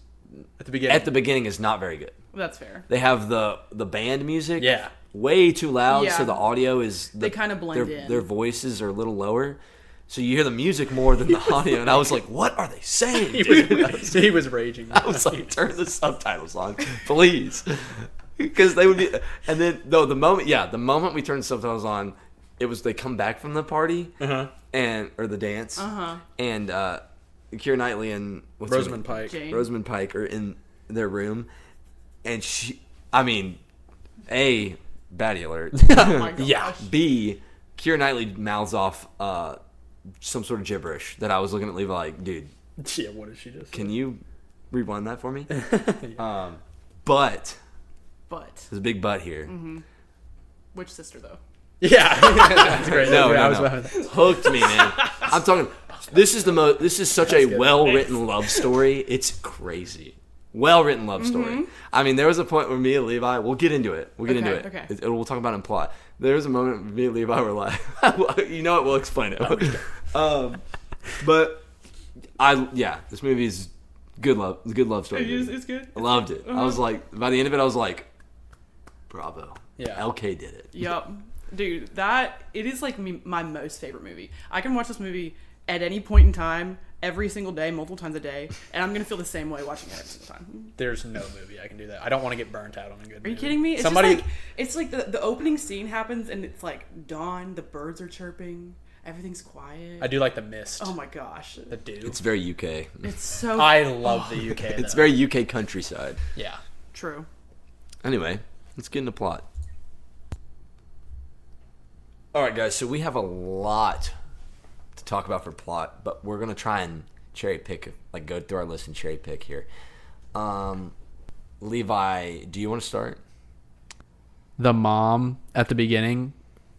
at the beginning. at the beginning is not very good. That's fair. They have the band music, Yeah. way too loud, Yeah. so the audio is They kinda blend their, in. Their voices are a little lower, so you hear the music more than the audio. And I was like, "What are they saying?" dude? he was raging. I was like, "Turn the subtitles on, please," because they would be. And then the moment we turned the subtitles on, it was they come back from the party or the dance, and Keira Knightley and what's her Rosamund name? Pike. Jane. Rosamund Pike are in their room, and I mean, A, baddie alert. Oh my gosh. Yeah. B, Keira Knightley mouths off some sort of gibberish that I was looking at Levi like, dude, Yeah, what did she just? can you rewind that for me? But But there's a big but here. which sister though? Yeah, that's great. No, Yeah, no. Hooked me, man. I'm talking. This is such a well-written love story. It's crazy. Well-written love story. I mean, there was a point where me and Levi, we'll get into it. We'll get into it. Okay. We'll talk about it in plot. There was a moment where me and Levi were like, you know what? We'll explain it. But this movie is good love. It's a good love story. movie. It's good. I loved it. I was like, by the end of it, I was like, bravo. Yeah. LK did it. Yup. Dude, it is like my most favorite movie. I can watch this movie at any point in time, every single day, multiple times a day, and I'm gonna feel the same way watching it every single time. There's no movie I can do that. I don't want to get burnt out on a good movie. Are you kidding me? It's Somebody, just like, it's like the opening scene happens and it's like dawn, the birds are chirping, everything's quiet. I do like the mist. Oh my gosh. The dew. It's very UK. It's so I love the UK. It's though. very UK countryside. Yeah. true. Anyway, let's get into plot. All right, guys. So we have a lot to talk about for plot, but we're gonna try and cherry pick, like go through our list and cherry pick here. Levi, do you want to start? The mom at the beginning.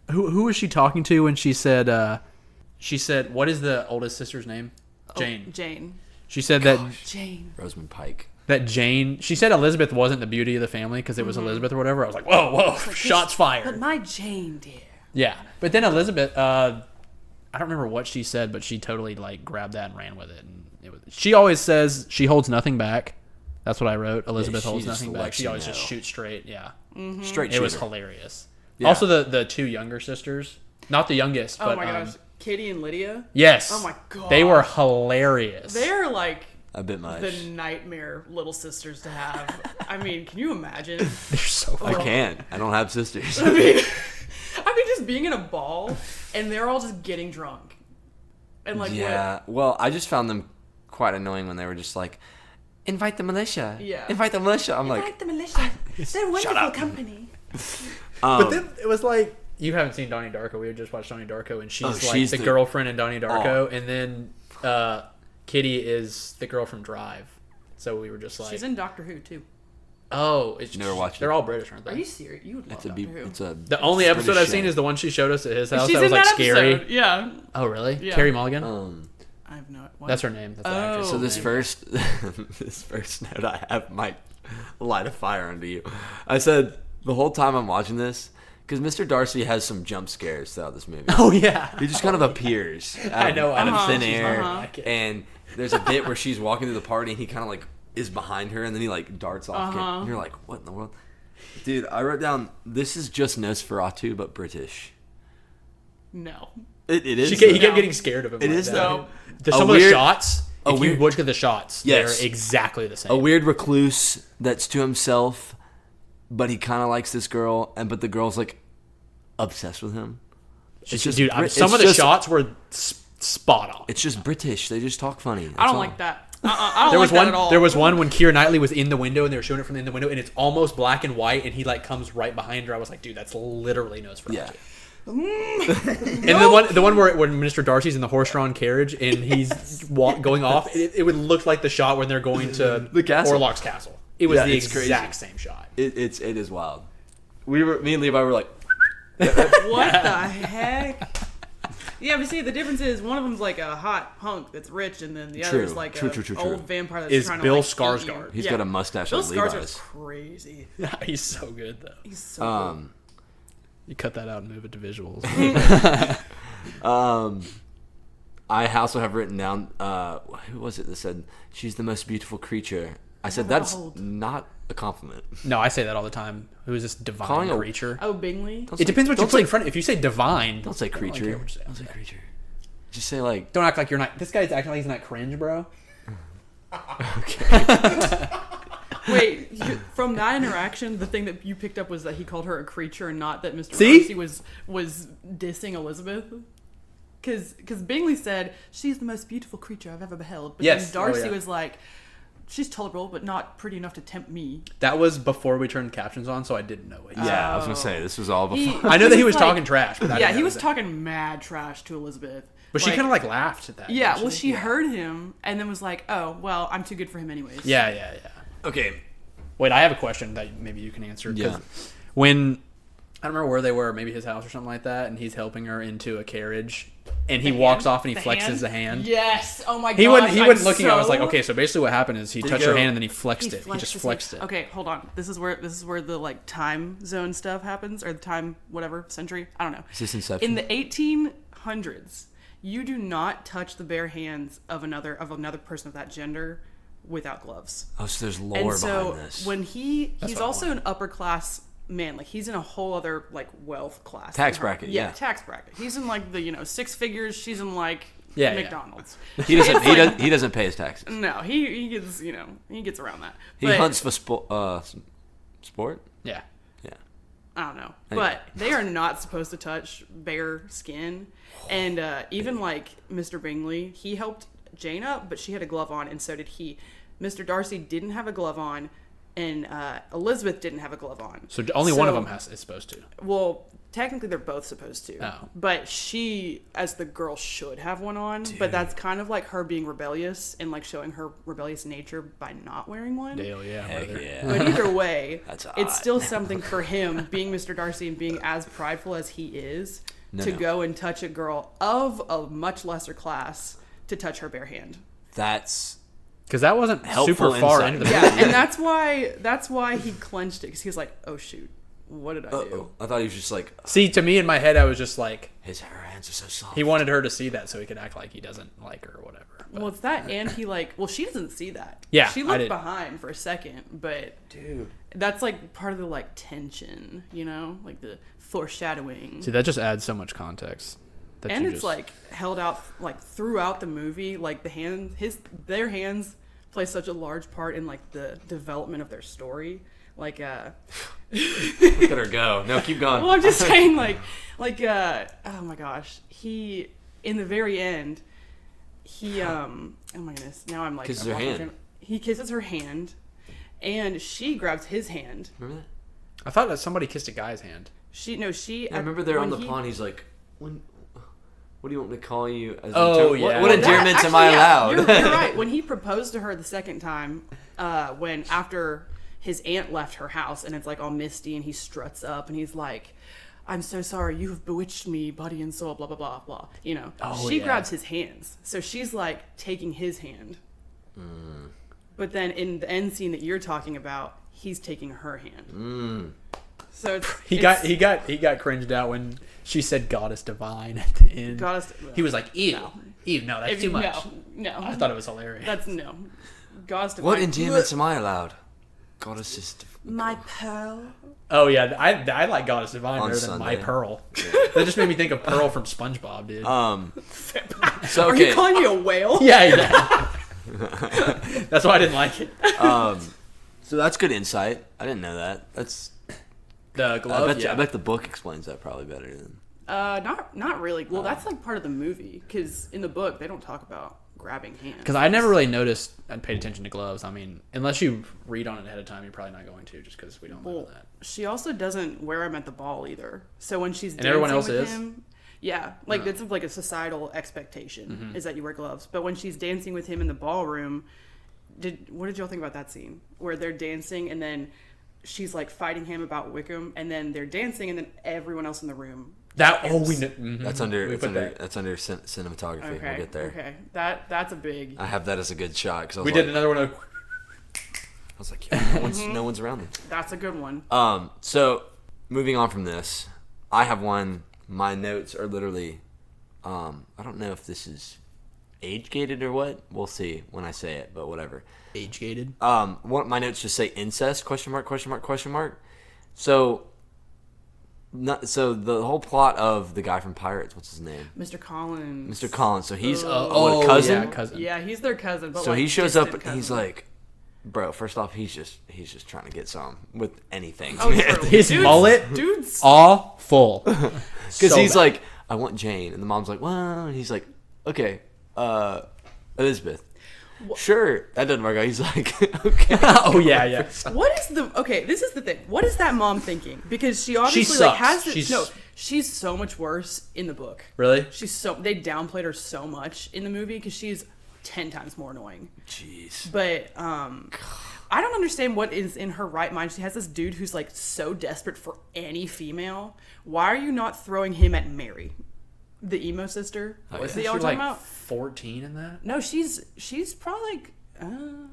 Who was she talking to when she said? What is the oldest sister's name? Jane. Oh, Jane. She said that Jane. Rosamund Pike. Jane. She said Elizabeth wasn't the beauty of the family because it was Elizabeth or whatever. I was like, whoa, shots But fired. my Jane, dear. Yeah, but then Elizabeth, I don't remember what she said, but she totally like grabbed that and ran with it. And she always says she holds nothing back. That's what I wrote. Elizabeth holds she just nothing back. lets She you always know. just shoots straight. Yeah, Straight. it was shooter. hilarious. Yeah. Also, the two younger sisters, not the youngest, Oh but my gosh. Kitty and Lydia. yes. Oh my god. they were hilarious. They're like a bit much. the nightmare little sisters to have. I mean, can you imagine? They're so I funny. can't. I don't have sisters. I mean, just being in a ball and they're all just getting drunk. And like, yeah. Well, I just found them quite annoying when they were just like, invite the militia. Yeah. Invite the militia. I'm invite like, the militia. They're wonderful company. But then it was like, you haven't seen Donnie Darko. We had just watched Donnie Darko, and she's the girlfriend in Donnie Darko, and then Kitty is the girl from Drive. So we were just like, she's in Doctor Who too. Oh, never watched it. They're all British, aren't they? Are you serious? You would love Doctor Who. The only episode I've seen is the one she showed us at his house. She's That was in like that scary. episode. Yeah. Oh, really? Yeah. Carrie Mulligan? I have no. What? That's her name. That's the actress. So this name. first note I have might light a fire under you. I said the whole time I'm watching this, because Mr. Darcy has some jump scares throughout this movie. Oh, yeah. He just kind of appears out of thin air. And there's a bit where she's walking through the party and he kind of like is behind her and then he like darts off. And you're like, what in the world? Dude, I wrote down, this is just Nosferatu, but British. No. It is. He kept getting scared of him. It is, though. Some of the shots, if you look at the shots, Yes. they're exactly the same. A weird recluse that's to himself, but he kind of likes this girl, but the girl's like obsessed with him. It's just, dude, some of the shots were spot on. It's just British. They just talk funny. I don't like that. I don't like that at all. There was one when Keira Knightley was in the window and they were showing it from in the window and it's almost black and white and he like comes right behind her. I was like, dude, that's literally Nosferatu. Yeah. And the one where when Mr. Darcy's in the horse-drawn carriage and he's going off, it would look like the shot when they're going to the castle. Orlok's castle. It was the exact same shot. It is wild. Me and Levi were like, what the heck? Yeah, but see, the difference is one of them's like a hot hunk that's rich, and then the other is like an old vampire that's trying to Bill like Skarsgård. He's got a mustache Bill like Levi's. Skarsgård's crazy. He's so good though. He's so good. You cut that out and move it to visuals. I also have written down, who was it that said, she's the most beautiful creature? I said, that's not a compliment. No, I say that all the time. Who is this divine creature? Oh, Bingley? It depends what you put in front of it. If you say divine... Don't say creature. Don't say creature. Just say like... Don't act like you're not... This guy's acting like he's not cringe, bro. Okay. Wait, from that interaction, the thing that you picked up was that he called her a creature and not that Mr. Darcy was dissing Elizabeth? Because Bingley said, she's the most beautiful creature I've ever beheld. But then Darcy was like... She's tolerable, but not pretty enough to tempt me. That was before we turned captions on, so I didn't know what he said. Yeah, I was going to say, this was all before. I know that he was talking trash. But yeah, he was talking mad trash to Elizabeth. But she kind of like laughed at that. Yeah, well, she heard him and then was like, oh, well, I'm too good for him anyways. Yeah. Okay. Wait, I have a question that maybe you can answer. Yeah. When, I don't remember where they were, maybe his house or something like that, and he's helping her into a carriage. And he walks off and he flexes the hand. Yes. Oh my god. He wasn't looking. I was like, okay, so basically what happened is he touched her hand and then he flexed it. He just flexed it. Okay, hold on. This is where the like time zone stuff happens, or the time whatever century. I don't know. Is this Inception? In the 1800s, you do not touch the bare hands of another person of that gender without gloves. Oh, so there's lore behind this. When he's also an upper class man, like he's in a whole other like wealth class, tax bracket. Yeah, tax bracket. He's in like the six figures. She's in like McDonald's. He doesn't he doesn't pay his taxes. No, he gets he gets around that. He hunts for sport. Yeah. I don't know, but they are not supposed to touch bare skin, and even like Mr. Bingley, he helped Jane up, but she had a glove on, and so did he. Mr. Darcy didn't have a glove on. And Elizabeth didn't have a glove on. So only one of them is supposed to. Well, technically they're both supposed to. Oh. But she, as the girl, should have one on. Dude. But that's kind of like her being rebellious and like showing her rebellious nature by not wearing one. Dale, yeah. But either way, it's still something for him, being Mr. Darcy and being as prideful as he is, to go and touch a girl of a much lesser class to touch her bare hand. That's... Because that wasn't super far into the movie. Yeah, and that's why he clenched it, because he was like, oh shoot, what did I do? I thought he was just like... See, to me in my head, I was just like... Her hands are so soft. He wanted her to see that so he could act like he doesn't like her or whatever. But. Well, it's that, and he like... Well, she doesn't see that. Yeah, she looked behind for a second, but... Dude. That's like part of the like tension, like the foreshadowing. See, that just adds so much context. And it's like held out like throughout the movie, like their hands play such a large part in like the development of their story. Like Look at her go. No, keep going. Well, I'm just saying, oh my gosh, he in the very end, oh my goodness, now I'm like kisses her hand. He kisses her hand, and she grabs his hand. Remember that? I thought that somebody kissed a guy's hand. I remember they're on the pond. He's like, what do you want me to call you? Yeah. What endearments am I allowed? You're right. When he proposed to her the second time, when after his aunt left her house and it's like all misty and he struts up and he's like, I'm so sorry, you have bewitched me, body and soul, blah, blah, blah, blah. You know, she grabs his hands. So she's like taking his hand. But then in the end scene that you're talking about, he's taking her hand. So he got cringed out when she said "Goddess Divine" at the end. He was like, "Ew, no, that's too much." No, I thought it was hilarious. That's no. Goddess Divine. What endearments am I allowed? Goddess Divine. My pearl. Oh yeah, I like Goddess Divine better than Sunday. My Pearl. That just made me think of Pearl from SpongeBob, dude. So Are you calling me a whale? Yeah. That's why I didn't like it. So that's good insight. I didn't know that. That's the glove. I bet the book explains that probably better than. Not really. Well, that's like part of the movie because in the book they don't talk about grabbing hands. Because I never really noticed and paid attention to gloves. I mean, unless you read on it ahead of time, you're probably not going to, just because we don't know that. She also doesn't wear them at the ball either. So when she's dancing everyone else with is? him, yeah, like it's like a societal expectation is that you wear gloves. But when she's dancing with him in the ballroom, what did y'all think about that scene where they're dancing and then she's like fighting him about Wickham and then they're dancing and then everyone else in the room. That's under cinematography. Okay, we'll get there. Okay, that's a big. I have that as a good shot because we did another one. I was like, yeah, no one's around them. That's a good one. So moving on from this, I have one. My notes are literally, I don't know if this is age gated or what. We'll see when I say it, but whatever. Age gated. My notes just say incest ? So the whole plot of the guy from Pirates, what's his name? Mr. Collins. Mr. Collins. So he's a cousin. Yeah, cousin. Yeah, he's their cousin. But So like, he shows up distant and he's cousin. like, bro. First off, he's just trying to get some with anything. Oh, true. His mullet, dude's awful. Because he's like, I want Jane, and the mom's like, well, and he's like, okay, Elizabeth. Sure, that doesn't work out. He's like, okay. Oh yeah. What is this is the thing. What is that mom thinking? Because she obviously sucks. has this. She's so much worse in the book. Really? They downplayed her so much in the movie because she's 10 times more annoying. Jeez. But I don't understand what is in her right mind. She has this dude who's like so desperate for any female. Why are you not throwing him at Mary, the emo sister? Was that she y'all like talking about? 14 in that? No, she's probably like.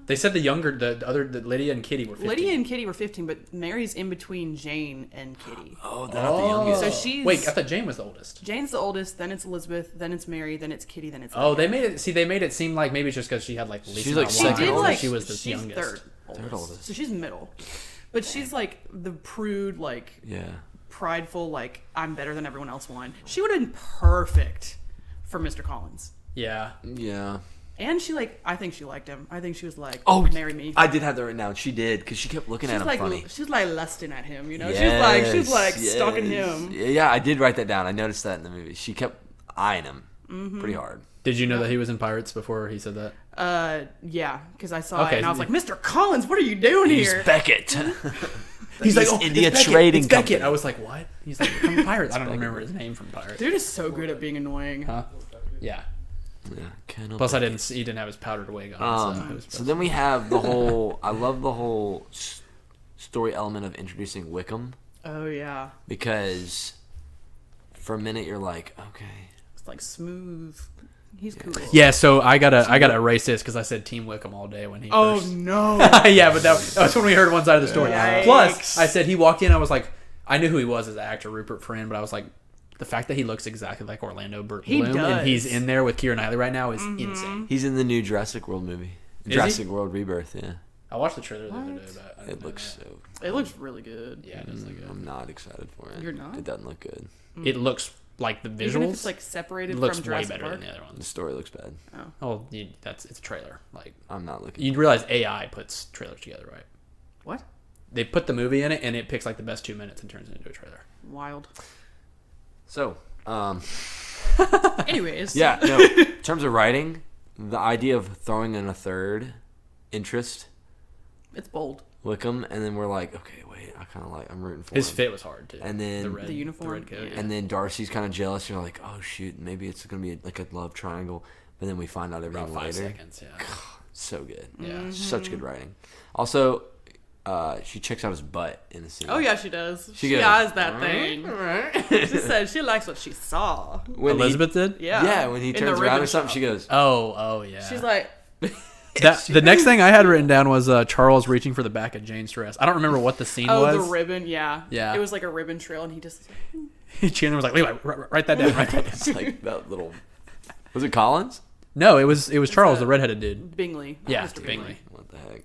They said the Lydia and Kitty were 15. Lydia and Kitty were 15, but Mary's in between Jane and Kitty. Oh, they're not the youngest. So she's. Wait, I thought Jane was the oldest. Jane's the oldest, then it's Elizabeth, then it's Mary, then it's Kitty, then it's. Oh, Lydia. they made it seem like maybe it's just because she had like the least She's like amount of second lines, oldest. she was the she's youngest. Third oldest. So she's middle, but she's like the prude, like prideful, like I'm better than everyone else one. She would have been perfect for Mr. Collins. Yeah. And I think she liked him. I think she was like, oh, marry me. I did have that right now. She did, because she kept looking at him funny. She's like lusting at him, you know? Yes, she's like stalking him. Yeah, I did write that down. I noticed that in the movie. She kept eyeing him pretty hard. Did you know that he was in Pirates before he said that? Yeah, because I saw it and I was like, Mr. Collins, what are you doing here? He's Beckett. He's like, India it's Trading Beckett. Company. I was like, what? He's like, from Pirates. I don't remember his name from Pirates. Dude is so good at being annoying. Huh? Yeah. Yeah, Plus, he didn't have his powdered wig on. So then we have the whole. I love the whole story element of introducing Wickham. Oh yeah. Because for a minute you're like, okay, it's like smooth. He's cool. Yeah, so I gotta erase this because I said Team Wickham all day when he. Oh first... no. Yeah, but that's when we heard one side of the story. Yikes. Plus, I said he walked in. I was like, I knew who he was as an actor, Rupert Friend, but I was like, the fact that he looks exactly like Orlando Bloom and he's in there with Keira Knightley right now is insane. He's in the new Jurassic World movie. Jurassic World Rebirth, yeah. I watched the trailer the other day, but it looks so. It looks really good. Yeah, it does look good. I'm not excited for it. You're not? It doesn't look good. It looks like the visuals. Even if it's like separated it looks from way Jurassic better Park? than the other ones. The story looks bad. Oh, it's a trailer. Like I'm not looking. You'd realize AI puts trailers together, right? What? they put the movie in it, and it picks like the best 2 minutes and turns it into a trailer. Wild. So, anyways. yeah, no. In terms of writing, the idea of throwing in a third interest, It's bold. Wickham, and then we're like, okay, wait, I'm rooting for His him. fit was hard too. And then The uniform. red coat, yeah. And then Darcy's kind of jealous. You're like, oh shoot, maybe it's gonna be like a love triangle. But then we find out everything about 5 later. seconds. Yeah. So good. Yeah. Such good writing. Also, she checks out his butt in a scene. Oh yeah, she does. She goes, has that thing. She said she likes what she saw. When Elizabeth did. Yeah. Yeah, when he In the turns around ribbon or something, shop. she goes, Oh yeah. She's like, The next thing I had written down was Charles reaching for the back of Jane's dress. I don't remember what the scene was. the ribbon. Yeah. Yeah. It was like a ribbon trail, and he just. Chandler was like, Levi, write that down. Write that down. it's like that little. Was it Collins? No, it was Charles, the redheaded dude. Bingley. Yeah, Mr. Bingley. What the heck?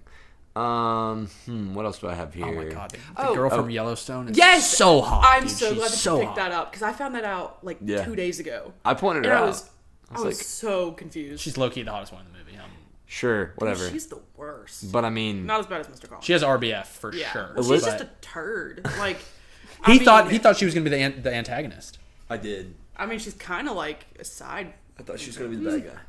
What else do I have here? Oh my god, the girl from Yellowstone is Yes! so hot. I'm dude. so She's glad that so you picked hot. that up because I found that out like Yeah. 2 days ago. I pointed her And out. I was like, so confused. She's low key the hottest one in the movie. sure, whatever. She's the worst. But I mean, Not as bad as Mr. Collins. She has RBF for yeah. sure. Well, she's but just a turd. Like he I mean, thought she was gonna be the antagonist. I did. I mean, she's kind of like a side. I thought she was gonna be the bad guy.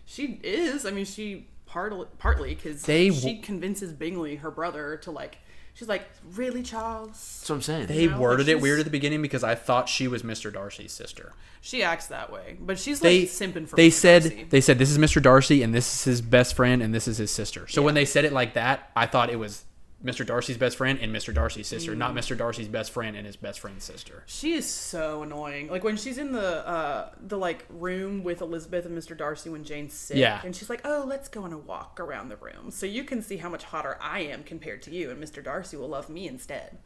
She is. I mean, she partly because They she convinces Bingley, her brother, to like. She's like, really, Charles? That's what I'm saying. They know, worded like it weird she's- at the beginning because I thought she was Mr. Darcy's sister. She acts that way, but she's They like simping for. they Mr. said Darcy. they said this is Mr. Darcy and this is his best friend and this is his sister. So when they said it like that, I thought it was Mr. Darcy's best friend and Mr. Darcy's sister, not Mr. Darcy's best friend and his best friend's sister. She is so annoying. Like when she's in the like room with Elizabeth and Mr. Darcy when Jane's sick, Yeah. and she's like, "Oh, let's go on a walk around the room so you can see how much hotter I am compared to you, and Mr. Darcy will love me instead."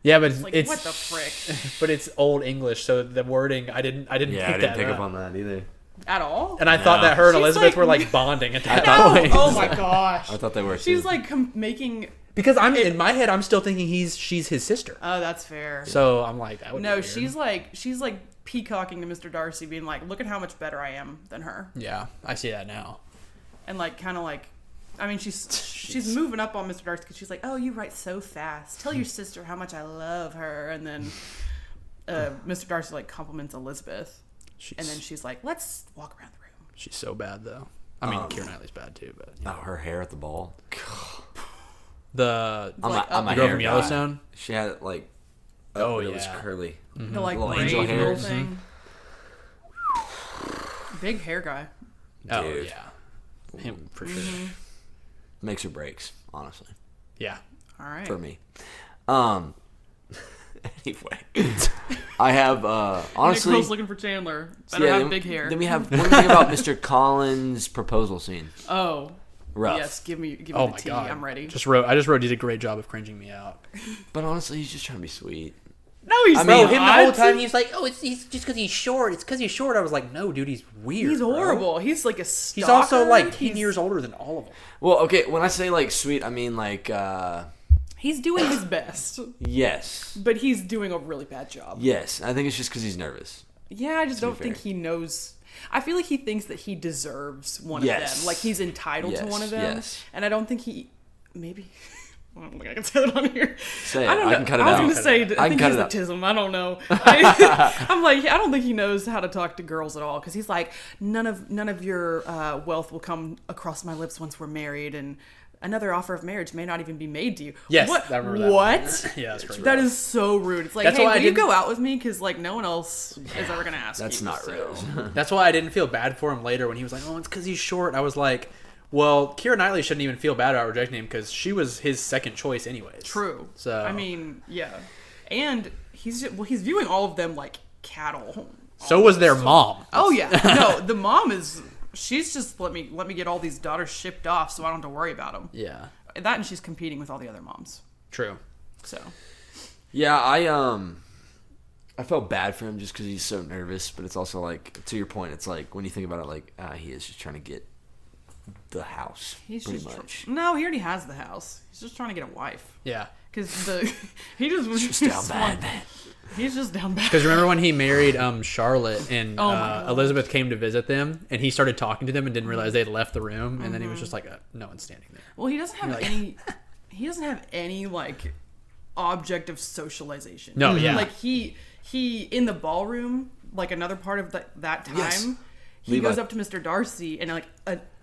Yeah, but Like it's what the frick but it's old English, so the wording I didn't Yeah, I pick didn't that pick up. up on that either. at all? And I thought No. that her and She's Elizabeth like- were like bonding at that No! point. Oh my gosh! I thought they were. She's too. like making. Because I'm in my head, I'm still thinking she's his sister. Oh, that's fair. So I'm like, that would be No, weird. she's like peacocking to Mr. Darcy, being like, "Look at how much better I am than her," Yeah, I see that now. and like kind of like. I mean, she's moving up on Mr. Darcy because she's like, "Oh, you write so fast. Tell your sister how much I love her." And then Mr. Darcy like compliments Elizabeth, and then she's like, "Let's walk around the room." She's so bad though. I mean, Keira Knightley's bad too, but oh, her hair at the ball. the Like, I'm the a girl hair from guy. Yellowstone. she had it like. Oh, it was yeah. curly. The like Little braid angel little hairs. thing. Big hair guy. Oh Dude. yeah, him for sure. Makes or breaks, honestly, Yeah, All right. for me. Anyway, I have honestly. Nicole's looking for Chandler. Better yeah, have then, big hair. Then we have one thing about Mr. Collins' proposal scene. Oh. Rough. Yes, give me Oh the my tea. god, I'm ready. I just wrote. Did a great job of cringing me out. But honestly, he's just trying to be sweet. No, he's I mean, not. him the whole time he's like, "Oh, he's just because he's short. It's because he's short." I was like, "No, dude, he's weird. He's bro. horrible. He's like a stalker. He's also like 10 He's- years older than all of them." Well, okay, when I say like sweet, I mean like He's doing his best, yes. but he's doing a really bad job. Yes. I think it's just because he's nervous. Yeah, I just don't fair. think he knows. I feel like he thinks that he deserves one Yes. of them. Like he's entitled to Yes, one of them. yes. And I don't think he. Maybe. I don't think I can say that on here. Say it. I don't I know. can cut it I was out. going to say, I I can think cut he's it out. autism. I don't know. I'm like, I don't think he knows how to talk to girls at all because he's like, none of your wealth will come across my lips once we're married, and another offer of marriage may not even be made to you. Yes, What? I remember that What? one. Yeah, that's pretty That rough. is so rude. It's like, That's hey, why I will you didn't- go out with me? Because like no one else is ever gonna ask. That's you, not so. real. That's why I didn't feel bad for him later when he was like, "Oh, it's because he's short." I was like, "Well, Keira Knightley shouldn't even feel bad about rejecting him because she was his second choice anyways." True. So I mean, yeah, and he's viewing all of them like cattle. so was their mom. Oh yeah, no, the mom is. She's just let me get all these daughters shipped off so I don't have to worry about them. Yeah, That and she's competing with all the other moms. true. So Yeah, I felt bad for him just because he's so nervous, but it's also like, to your point, it's like when you think about it, like he is just trying to get the house, he's pretty just much. no, he already has the house. He's just trying to get a wife Yeah, because he just was Just down bad, man. He's just down bad. because remember when he married Charlotte and Oh my God. Elizabeth came to visit them and he started talking to them and didn't realize they'd left the room and then he was just like, "No one's standing there." Well, he doesn't have You're like- any. he doesn't have any like object of socialization. No, yeah. Like he in the ballroom, like another part of that time. Yes. He Levi. goes up to Mr. Darcy and like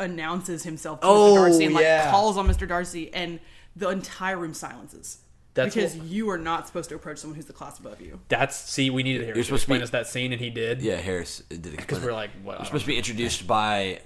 announces himself to Mr. Darcy and like calls on Mr. Darcy, and the entire room silences. Because you are not supposed to approach someone who's the class above you. We needed Harris to explain us that scene, and he did. Yeah, Harris did explain. Because we're like, what? You're supposed to be introduced by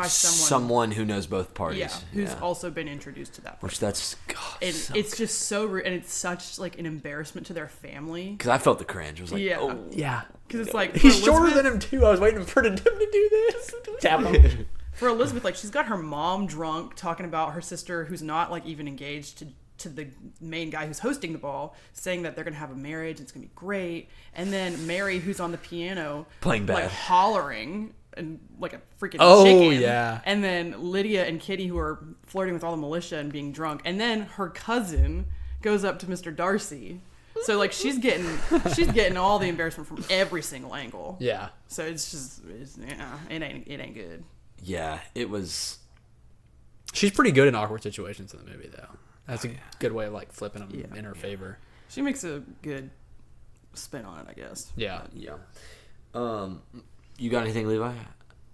someone who knows both parties. Yeah, who's also been introduced to that person. Which that's, God, and so it's just so rude, and it's such like an embarrassment to their family. Because I felt the cringe. I was like, yeah. oh. Yeah. Because it's like, he's shorter than him too. I was waiting for him to do this. Tap him. For Elizabeth, like she's got her mom drunk talking about her sister who's not like even engaged to the main guy who's hosting the ball, saying that they're gonna have a marriage and it's gonna be great, and then Mary, who's on the piano playing bad, like hollering and like a freaking chicken. Yeah. And then Lydia and Kitty, who are flirting with all the militia and being drunk, and then her cousin goes up to Mr. Darcy. So like she's getting all the embarrassment from every single angle. Yeah. So it ain't good. Yeah, it was. She's pretty good in awkward situations in the movie, though. That's a good way of like flipping them in her favor. She makes a good spin on it, I guess. Yeah. Yeah. You got anything, Levi?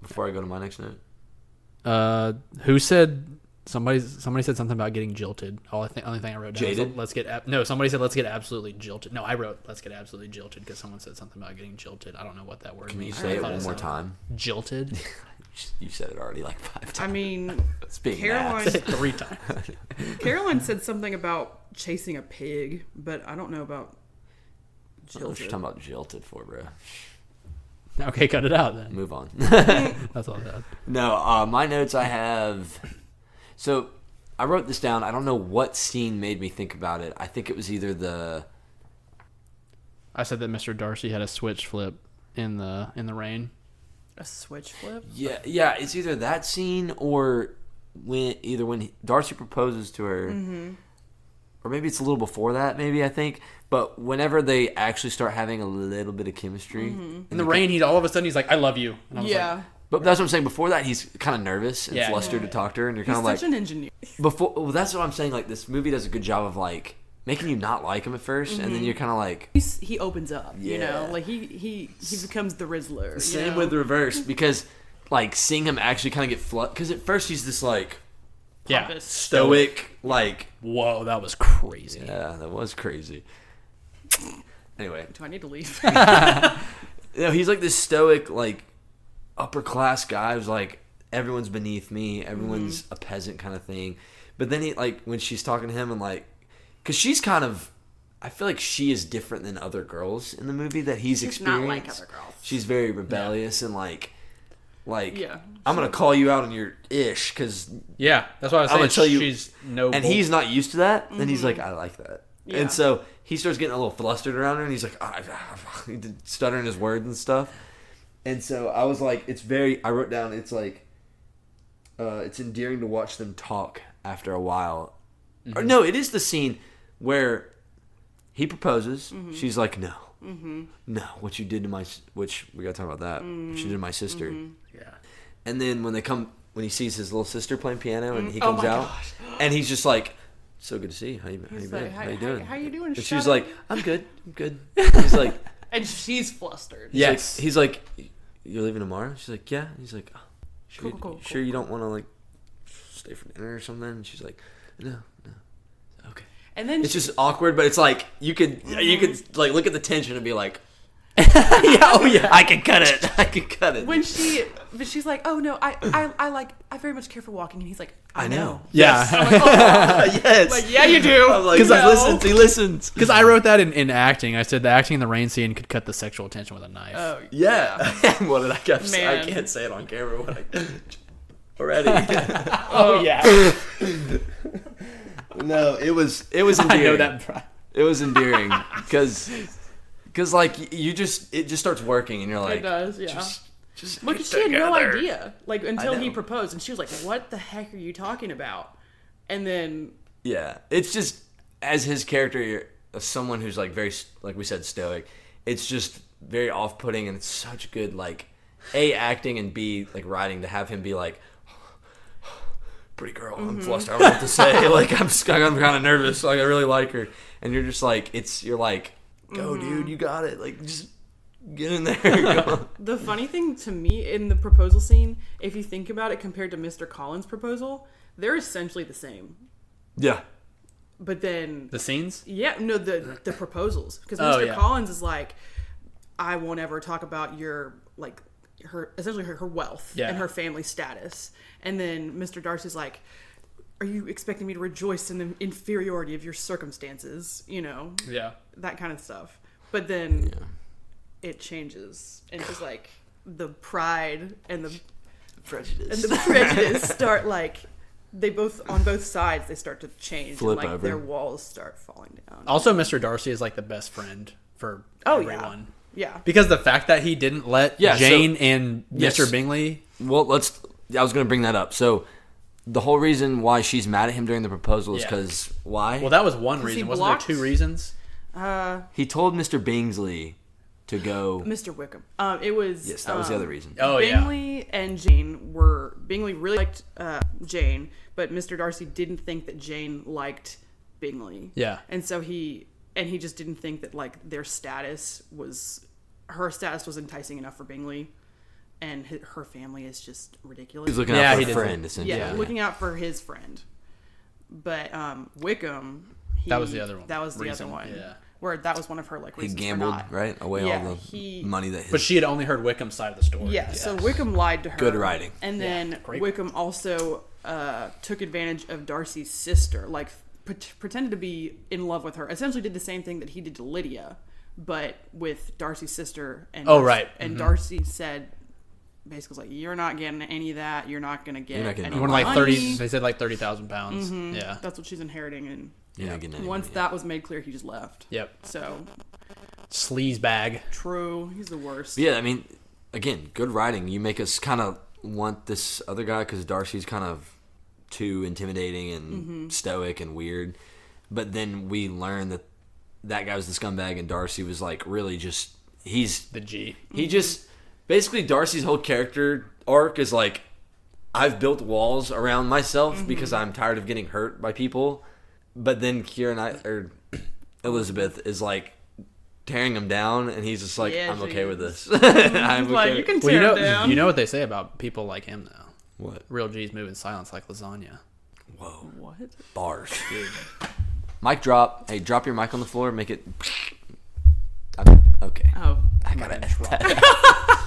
Before I go to my next note. Who said somebody said something about getting jilted? Only thing I wrote down. Jaded? Somebody said let's get absolutely jilted. No, I wrote let's get absolutely jilted because someone said something about getting jilted. I don't know what that word means. Can you say it one more time? Jilted. You said it already like 5 times. I mean, Caroline said it 3 times. Caroline said something about chasing a pig, but I don't know about jilted. I don't know what you're talking about jilted for, bro. Okay, cut it out then. Move on. That's all I had. No, my notes I have. So I wrote this down. I don't know what scene made me think about it. I think it was either I said that Mr. Darcy had a switch flip in the rain. A switch flip? Yeah. It's either that scene or when Darcy proposes to her, or maybe it's a little before that. Maybe I think, but whenever they actually start having a little bit of chemistry in the rain, he's all of a sudden he's like, "I love you." And I was like, but that's what I'm saying. Before that, he's kind of nervous and flustered to talk to her, and you're kind of like, such an engineer. That's what I'm saying. Like this movie does a good job of like making you not like him at first, and then you're kind of like he opens up, you know, like he becomes the Rizzler. Same with the reverse, because like seeing him actually kind of get flustered, because at first he's this like stoic, like whoa, that was crazy. Yeah, that was crazy. Anyway, do I need to leave? He's like this stoic, like upper class guy who's like everyone's beneath me, everyone's a peasant kind of thing. But then he like when she's talking to him and like. Because she's kind of, I feel like she is different than other girls in the movie that he's experienced. Not like other girls. She's very rebellious and like, I'm gonna call you out on your ish because that's why I was saying. Tell you, she's noble. And he's not used to that. Then he's like, I like that. Yeah. And so he starts getting a little flustered around her, and he's like, stuttering his words and stuff. And so I was like, I wrote down, it's like, it's endearing to watch them talk after a while. Or no, it is the scene where he proposes. She's like, no, what you did to which we gotta talk about that. What you did to my sister. Yeah. And then when he sees his little sister playing piano and he comes out, and he's just like, so good to see you. How you been? How you doing? How you doing? And she's like, I'm good. He's like, and she's flustered. Yes. He's like, you're leaving tomorrow? She's like, yeah. He's like, oh, sure you don't want to like stay for dinner or something? And she's like, no. Okay. And then it's just awkward, but it's like you could like look at the tension and be like, I can cut it. When she's like, oh no, I very much care for walking, and he's like, I know. Yeah. I'm like, oh. Yes. Like, yeah, you do. I'm like, he listens. Because I wrote that in acting. I said the acting in the rain scene could cut the sexual tension with a knife. Oh yeah. What did I say? I can't say it on camera. Already. Oh yeah. No, it was endearing. I know that. It was endearing because like it just starts working and you're like, it does, yeah. Just look, she had no idea like until he proposed, and she was like, what the heck are you talking about? And then it's just as his character, as someone who's like very, like we said, stoic. It's just very off-putting, and it's such good like A, acting, and B, like writing, to have him be like, pretty girl. I'm flustered. I don't know what to say. Like, I'm kind of nervous. Like, I really like her. And you're just like, you're like, go, dude, you got it. Like, just get in there. Go. The funny thing to me in the proposal scene, if you think about it compared to Mr. Collins' proposal, they're essentially the same. Yeah. But then... The scenes? Yeah, no, the proposals. Because Mr. Collins is like, I won't ever talk about your, like, essentially her wealth and her family status. And then Mr. Darcy's like, are you expecting me to rejoice in the inferiority of your circumstances? You know? Yeah. That kind of stuff. But then it changes. And it's like the pride and the prejudice start like... They both, on both sides, they start to change. Flip and, like, over. Their walls start falling down. Also, Mr. Darcy is like the best friend for everyone. Yeah. Because the fact that he didn't let Jane and Mr. Bingley... Well, I was going to bring that up. So, the whole reason why she's mad at him during the proposal is because... Why? Well, that was one reason. Wasn't there 2 reasons? He told Mr. Bingsley to go... Mr. Wickham. It was... Yes, that was the other reason. Oh, Bingley and Jane were... Bingley really liked Jane, but Mr. Darcy didn't think that Jane liked Bingley. Yeah. And so he just didn't think that, like, their status was... Her status was enticing enough for Bingley, and her family is just ridiculous. He's looking out for a friend, essentially. Yeah, looking out for his friend. But Wickham... that was the other one. That was the other one. Yeah. Where that was one of her, like, reasons he gambled, for not. right? Away all the money that his... But she had only heard Wickham's side of the story. Yeah, so Wickham lied to her. Good writing. And then Wickham also took advantage of Darcy's sister, like, pretended to be in love with her. Essentially did the same thing that he did to Lydia, but with Darcy's sister. And And Darcy said... Basically, was like, you're not getting any of that. You're not gonna get any money. Like 30. They said like 30,000 pounds. Mm-hmm. Yeah, that's what she's inheriting. And once that was made clear, he just left. Yep. So, sleaze bag. True. He's the worst. Yeah, I mean, again, good writing. You make us kind of want this other guy because Darcy's kind of too intimidating and stoic and weird. But then we learn that guy was the scumbag, and Darcy was like really just he's the G. He just. Basically, Darcy's whole character arc is like, I've built walls around myself because I'm tired of getting hurt by people. But then Elizabeth is like tearing him down, and he's just like, I'm okay with this. I'm like, okay. You can tear him down. You know what they say about people like him, though? What? Real G's move in silence like lasagna. Whoa. What? Bars. Dude. Mic drop. Hey, drop your mic on the floor. Make it... Okay. Oh. I gotta edit that.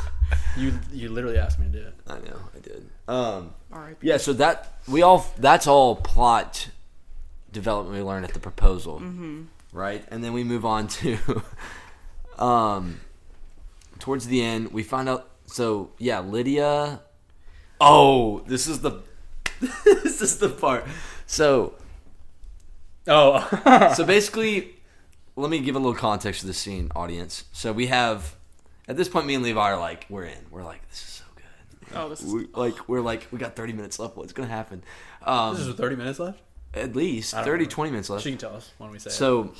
You literally asked me to do it. I know, I did. Alright. Yeah, so that's all plot development we learned at the proposal, right? And then we move on to towards the end we find out. So yeah, Lydia. Oh, this is the part. So so basically, let me give a little context to the scene, audience. So we have. At this point, me and Levi are like, we're in. We're like, this is so good. Oh, this is... we got 30 minutes left. What's going to happen? This is 30 minutes left? At least 30, 20 minutes left. She can tell us when we say so,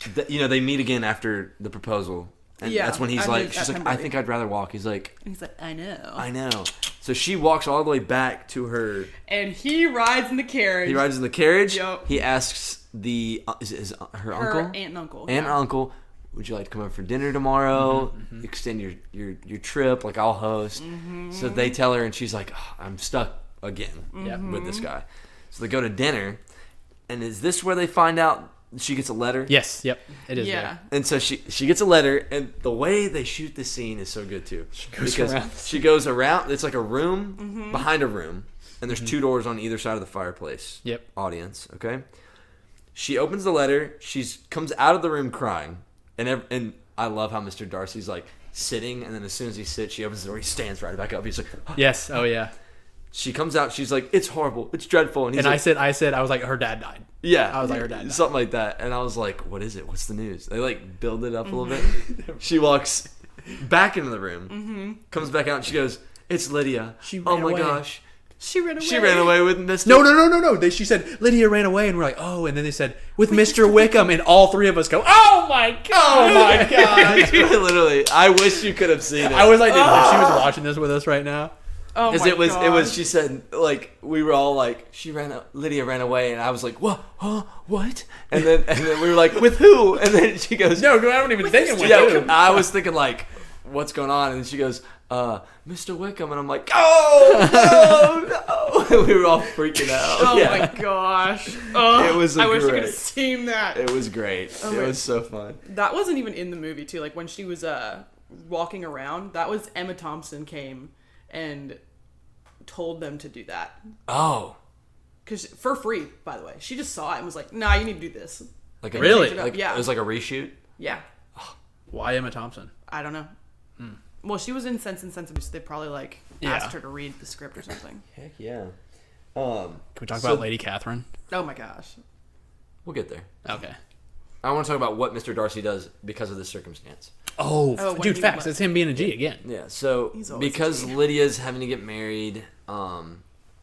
it. So, they meet again after the proposal. And that's when she's like, I think I'd rather walk. He's like, I know. So she walks all the way back to her. And he rides in the carriage. Yep. He asks her uncle? Aunt and uncle. Aunt and uncle. Would you like to come over for dinner tomorrow? Extend your trip, like I'll host. So they tell her, and she's like, I'm stuck again with this guy. So they go to dinner, and is this where they find out she gets a letter? Yes, yep, it is there. And so she gets a letter, and the way they shoot this scene is so good too. She goes around, it's like a room behind a room, and there's 2 doors on either side of the fireplace. Yep. Audience, okay? She opens the letter, comes out of the room crying. And I love how Mr. Darcy's like sitting, and then as soon as he sits, she opens the door. He stands right back up. He's like, yes, oh yeah. She comes out. She's like, it's horrible. It's dreadful. And I said, I was like, her dad died. Yeah, I was like, her dad died. Something like that. And I was like, what is it? What's the news? They like build it up a little bit. She walks back into the room, comes back out, and she goes, it's Lydia. Oh my gosh. She ran away. She ran away with Mr. No. She said, Lydia ran away, and we're like, oh, and then they said, with Mr. Wickham, and all 3 of us go, oh my god. Literally, I wish you could have seen it. I was like, if she was watching this with us right now. Oh Because my it was, gosh. she said, like, we were all like, Lydia ran away, and I was like, what? Huh? What? And then we were like, with who? And then she goes, No, I don't even think it went yeah, through. I was thinking, like, what's going on? And she goes, Mr. Wickham. And I'm like, oh, no. And we were all freaking out. Oh Yeah. my gosh. Oh, It was I wish I could great. have seen that. It was great. Oh it my- was so fun. That wasn't even in the movie too. Like when she was walking around, that was Emma Thompson came and told them to do that. Oh. Cause for free, by the way. She just saw it and was like, "Nah, you need to do this." Like a, Really? Like, Yeah. It was like a reshoot? Yeah. Why Emma Thompson? I don't know. Well, she was in Sense and Sensitive, so they probably like Yeah. asked her to read the script or something. Heck yeah. Can we talk about Lady Catherine? Oh my gosh. We'll get there. Okay. I want to talk about what Mr. Darcy does because of this circumstance. Oh, what do dude, you facts. mean? It's him being a G again. Yeah, so He's always because a G. Lydia's having to get married,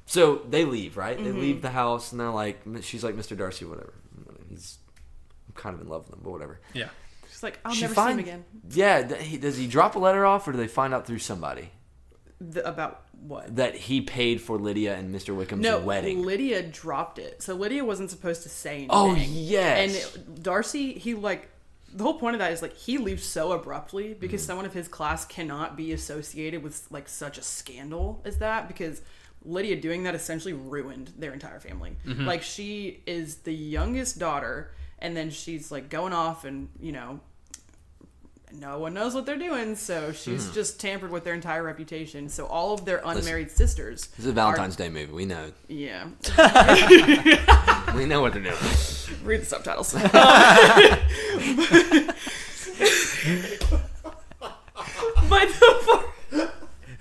so they leave, right? They leave the house, and they're like, she's like, Mr. Darcy, whatever. I'm kind of in love with him, but whatever. Yeah. She's like, "I'll She never find- see him again." Yeah, does he drop a letter off, or do they find out through somebody About what? that he paid for Lydia and Mr. Wickham's No, wedding? Lydia dropped it. So Lydia wasn't supposed to say anything. Oh, yes. And Darcy, he like, the whole point of that is like he leaves so abruptly because someone of his class cannot be associated with like such a scandal as that, because Lydia doing that essentially ruined their entire family. Like she is the youngest daughter, and then she's like going off, and you know, no one knows what they're doing, so she's just tampered with their entire reputation. So all of their unmarried sisters. This is a Valentine's Day movie. We know. Yeah. We know what they're doing. Read the subtitles. But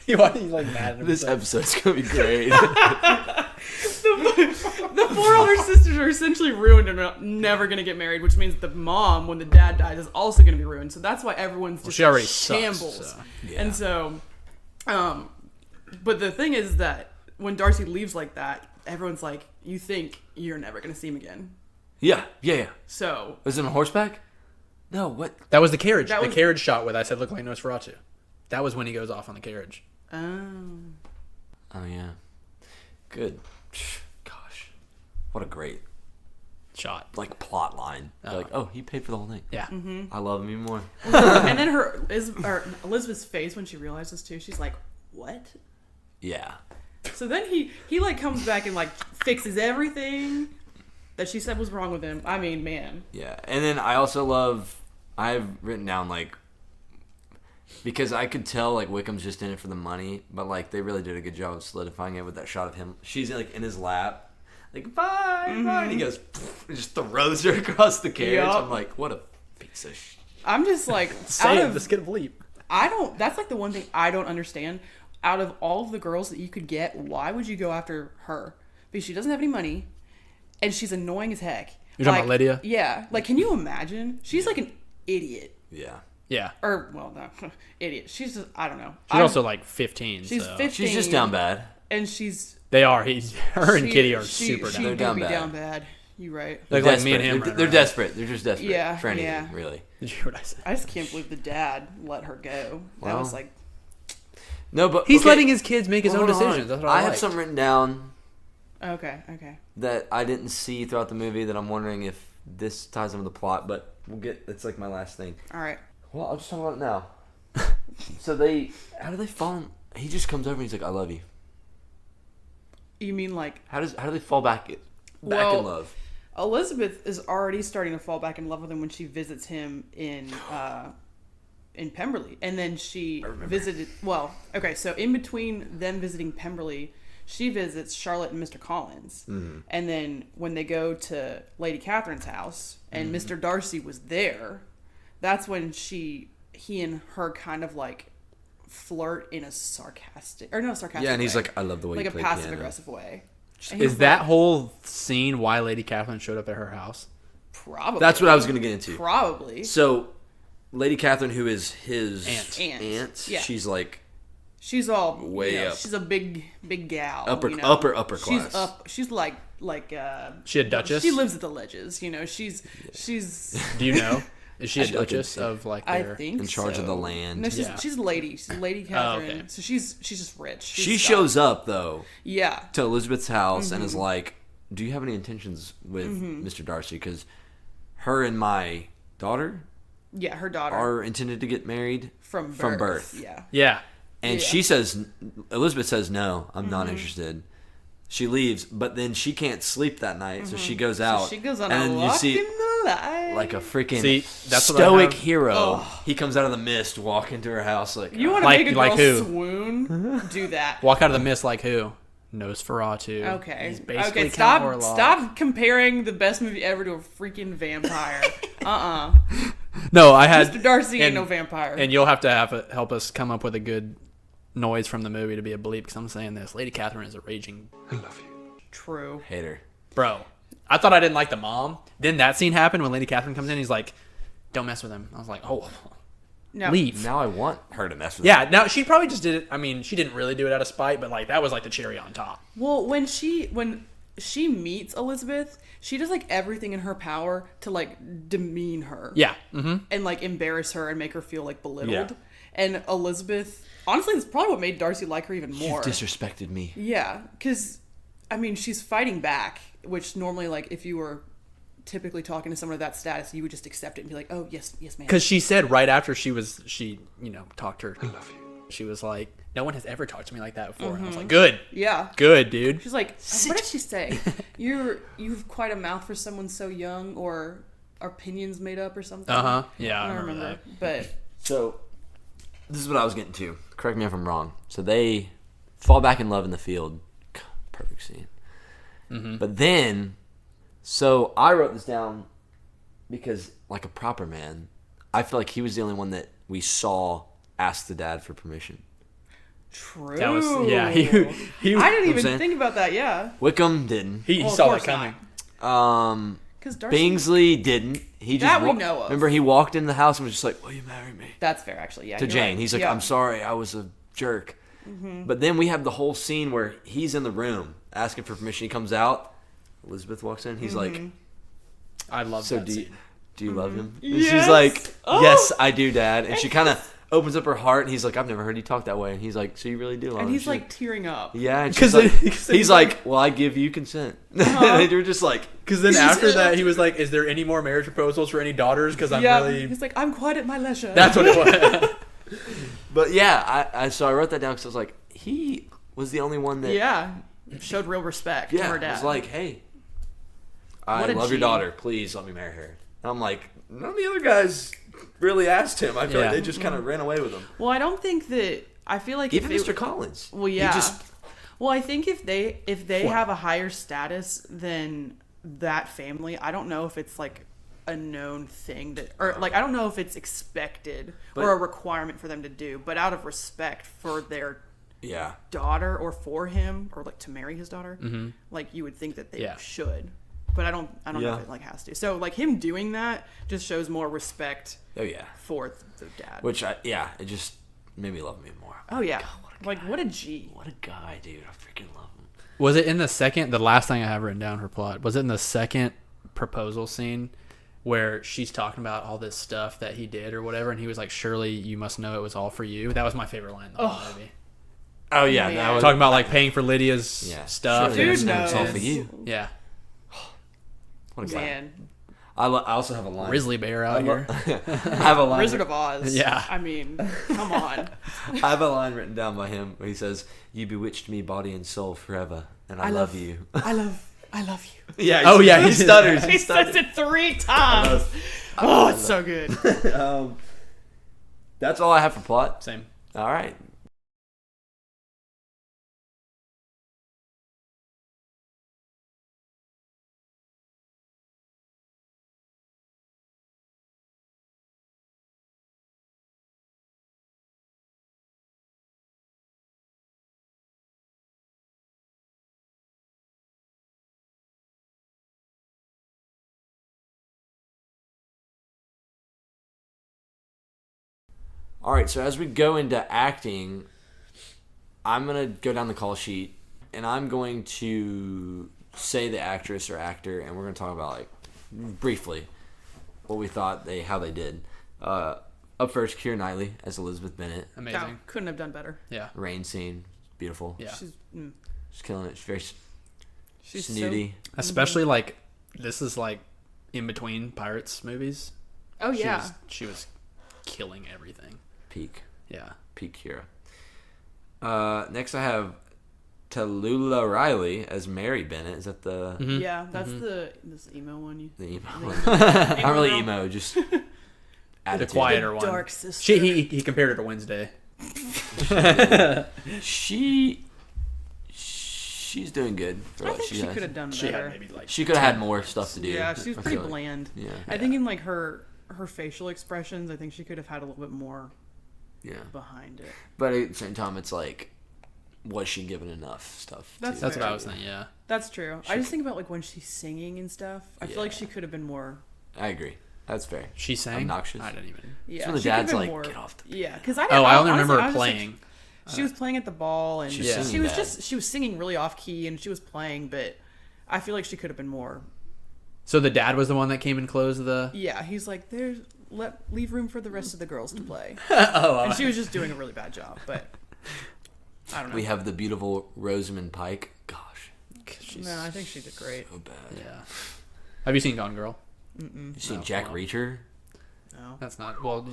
Why are you like mad at This episode's gonna be great. the four older sisters are essentially ruined and are never going to get married, which means the mom, when the dad dies, is also going to be ruined. So that's why everyone's just she already shambles. sucks, so. Yeah. And so, but the thing is that when Darcy leaves like that, everyone's like, you think you're never going to see him again. Yeah. So Was it on horseback? No, what? That was the carriage. That The was- carriage shot with I said looked like Nosferatu. That was when he goes off on the carriage. Oh, yeah. Good. Gosh. What a great, Shot. like, plot line. Oh. Like, oh, he paid for the whole thing. Yeah. I love him even more. and then Elizabeth's face when she realizes too, she's like, what? Yeah. So then he like comes back and like fixes everything that she said was wrong with him. I mean, man. Yeah. And then I also love, I've written down, like, because I could tell, like, Wickham's just in it for the money, but, like, they really did a good job of solidifying it with that shot of him. She's, like, in his lap. Like, bye. And he goes, and just throws her across the carriage. Yup. I'm like, what a piece of shit. I'm just like, Say it. Let's get a bleep. that's like the one thing I don't understand. Out of all of the girls that you could get, why would you go after her? Because she doesn't have any money, and she's annoying as heck. You're talking about Lydia? Yeah. Like, can you imagine? She's like an idiot. Yeah. Yeah. Or, well, no, idiot. She's just, I don't know. She's also like 15. She's so. 15. She's just down bad. And she's... They are. Her and Kitty are she, super she down. They're do down be bad. down bad. You right. They're like me and him. They're running around. desperate. They're just desperate Yeah, for anything, yeah. really. Did you hear what I said? I just can't believe the dad let her go. That Well, was like... No, but He's okay. letting his kids make his own Hold on. decisions. That's what I have liked. something written down Okay. that I didn't see throughout the movie that I'm wondering if this ties in with the plot, but we'll get, it's like my last thing. All right. Well, I'll just talk about it now. So how do they fall in, he just comes over and he's like, I love you. You mean like... How do they fall back in Well, love? Elizabeth is already starting to fall back in love with him when she visits him in Pemberley. And then she visited... Well, okay, so in between them visiting Pemberley, she visits Charlotte and Mr. Collins. Mm-hmm. And then when they go to Lady Catherine's house and Mr. Darcy was there, that's when he and her kind of like flirt in a sarcastic... Or no, sarcastic Yeah, and he's way. like, I love the way Like you a play passive-aggressive way. And Is he's that like, whole scene why Lady Catherine showed up at her house? Probably. That's what I was going to get into. Probably. So, Lady Catherine, who is his Aunt. Yeah. she's like She's all way up. She's a big gal. upper you know? upper She's class. up. She's like She a duchess? She lives at the Ledges. You know. She's. Do you know? Is she a duchess of like I their... think in charge of the land? No, she's a lady. She's Lady Catherine. okay. So she's just rich. She shows up though. Yeah. To Elizabeth's house and is like, "Do you have any intentions with Mr. Darcy? Because her and my daughter, her daughter are intended to get married from birth. Yeah. Yeah. And she says, Elizabeth says, no, I'm not interested. She leaves, but then she can't sleep that night, so she goes out. So she goes on and a then walk in the light. like a freaking that's what stoic I have. hero. Oh. He comes out of the mist, walk into her house like, You want to Like- make a like girl who? swoon? Do that. Walk out of the mist like who? Nosferatu. Okay. He's basically Okay. Count Orlok. Stop comparing the best movie ever to a freaking vampire. No, I had Mr. Darcy ain't and- no vampire. And you'll have to help us come up with a good noise from the movie to be a bleep, because I'm saying this. Lady Catherine is a raging... I love you. True. hater. Bro, I thought I didn't like the mom. Then that scene happened when Lady Catherine comes in. He's like, don't mess with him. I was like, oh, No. leave. Now I want her to mess with Yeah, now she probably just did it. I mean, she didn't really do it out of spite, but like that was like the cherry on top. Well, when she meets Elizabeth, she does like everything in her power to like demean her. Yeah. Mm-hmm. And like embarrass her and make her feel like belittled. Yeah. And Elizabeth, honestly, that's probably what made Darcy like her even more. You've disrespected me. Yeah, because I mean, she's fighting back, which normally, like, if you were typically talking to someone of that status, you would just accept it and be like, "Oh, yes, yes, ma'am." Because she said right after she talked her. I love you. She was like, no one has ever talked to me like that before. And I was like, good, Yeah. good, dude. She's like, what did she say? You've quite a mouth for someone so young, or our opinions made up or something. Yeah, I don't remember that. But So, this is what I was getting to. Correct me if I'm wrong. So they fall back in love in the field. Perfect scene. But then, so I wrote this down because, like a proper man, I feel like he was the only one that we saw ask the dad for permission. true. That was he I didn't saying? even think about that. Yeah. Wickham didn't. he Well, of saw that course coming. not. Because Darcy. Bingsley didn't. He just That we know of. Remember, he walked in the house and was just like, "Will you marry me?" That's fair, actually. Yeah. To you're Jane. right. He's like, Yeah. "I'm sorry, I was a jerk." But then we have the whole scene where he's in the room asking for permission. He comes out. Elizabeth walks in. He's like, I love "So that do you, scene. do you love him?" And Yes. she's like, Oh. "Yes, I do, Dad." And she kind of opens up her heart. And he's like, "I've never heard you talk that way." And he's like, "So you really do love him?" And he's She's like tearing up. "Yeah." And 'Cause she's like, then- 'cause then he's like, "Well, I give you consent." And you're just like, Because then after that, he was like, is there any more marriage proposals for any daughters? Because I'm Yeah. really... He's like, I'm quite at my leisure. That's what it was. but yeah, so I wrote that down because I was like, he was the only one that Yeah. Showed real respect to her dad. was like, "Hey, I What a love your G. daughter. Please let me marry her." And I'm like, none of the other guys really asked him. I feel like Yeah. they just kind of ran away with him. Well, I don't think that. I feel like Even if Mr. Collins. Well, yeah. He just, Well, I think if they What? have a higher status than that family, I don't know if it's like a known thing that, or like I don't know if it's expected But- or a requirement for them to do, but out of respect for their yeah. daughter or for him or like to marry his daughter, like you would think that they Yeah. should. But I don't know Yeah. if it like has to. So like him doing that just shows more respect Oh, yeah. for the dad. Which, it just made me love him even more. Oh yeah. God, What a G. What a guy, dude. I freaking love him. Was it in the last thing I have written down her plot, was it in the second proposal scene where she's talking about all this stuff that he did or whatever, and he was like, surely you must know it was all for you? That was my favorite line in the whole movie. Oh, yeah. Man. That was, Talking about like paying for Lydia's yeah. stuff. Surely Dude that's not all knows. for you. Yeah. What a guy. Man. I also have a line. Grizzly bear out here. I have a line. Wizard of Oz. Yeah. I mean, come on. I have a line written down by him where he says, "You bewitched me body and soul forever, and I love you." I love you. Yeah. Oh, yeah, He he did stutters. He says it 3 times. Oh, it's so good. That's all I have for plot. Same. All right. All right, so as we go into acting, I'm going to go down the call sheet, and I'm going to say the actress or actor, and we're going to talk about, like, briefly. what we thought how they did. Up first, Keira Knightley as Elizabeth Bennet. Amazing. No, couldn't have done better. Yeah. Rain scene, beautiful. Yeah. She's killing it. She's very She's snooty. Especially like this is like in between Pirates movies. Oh yeah. She was killing everything. Peak Keira. Next I have Tallulah Riley as Mary Bennett. Is that the Yeah, that's this emo one. the emo one? Not really girl. emo, just The attitude. quieter one. Dark sister. He compared her to Wednesday. She's doing good for I what think she she has. could have done She better. had maybe like She could have had more stuff to do. Yeah, she was I pretty feel like. bland. Yeah. I think in like her facial expressions, I think she could have had a little bit more Yeah. behind it. But at the same time, it's like, was she given enough stuff? That's That's fair. what I was saying. Yeah. That's true. I just think about like when she's singing and stuff. I feel like Yeah. she could have been more. I agree. That's fair. She sang. Obnoxious. I didn't even. Yeah, when the she could have dad's been like, more, "Get off the-" Yeah, because I only remember honestly, her I was just, like, playing. she was playing at the ball and She was she singing was bad. she was singing really off key and she was playing, but I feel like she could have been more. So the dad was the one that came and closed the. Yeah, he's like, leave room for the rest of the girls to play, Oh. and she was just doing a really bad job. But I don't know. We have the beautiful Rosamund Pike. Gosh, She's No, I think she did great. so bad. Yeah. Have you seen Gone Girl? You seen No, Jack well. Reacher? No. That's not. Well,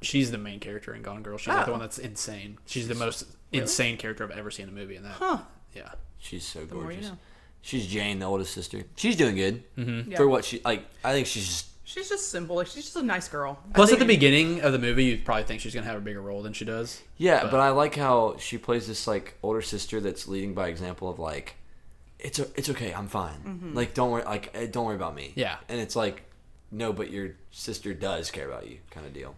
she's the main character in Gone Girl. She's like the Oh. one that's insane. She's the most insane character I've ever seen in a movie. In that. Huh. Yeah. She's so The more you gorgeous. know. She's Jane, the oldest sister. She's doing good Yeah. for what she like. I think she's just She's just simple. Like she's just a nice girl. Plus, I at the think- beginning of the movie, you'd probably think she's gonna have a bigger role than she does. yeah. But I like how she plays this like older sister that's leading by example of like, it's okay, I'm fine. Like don't worry, don't worry about me. Yeah. And it's like, no, but your sister does care about you, kind of deal.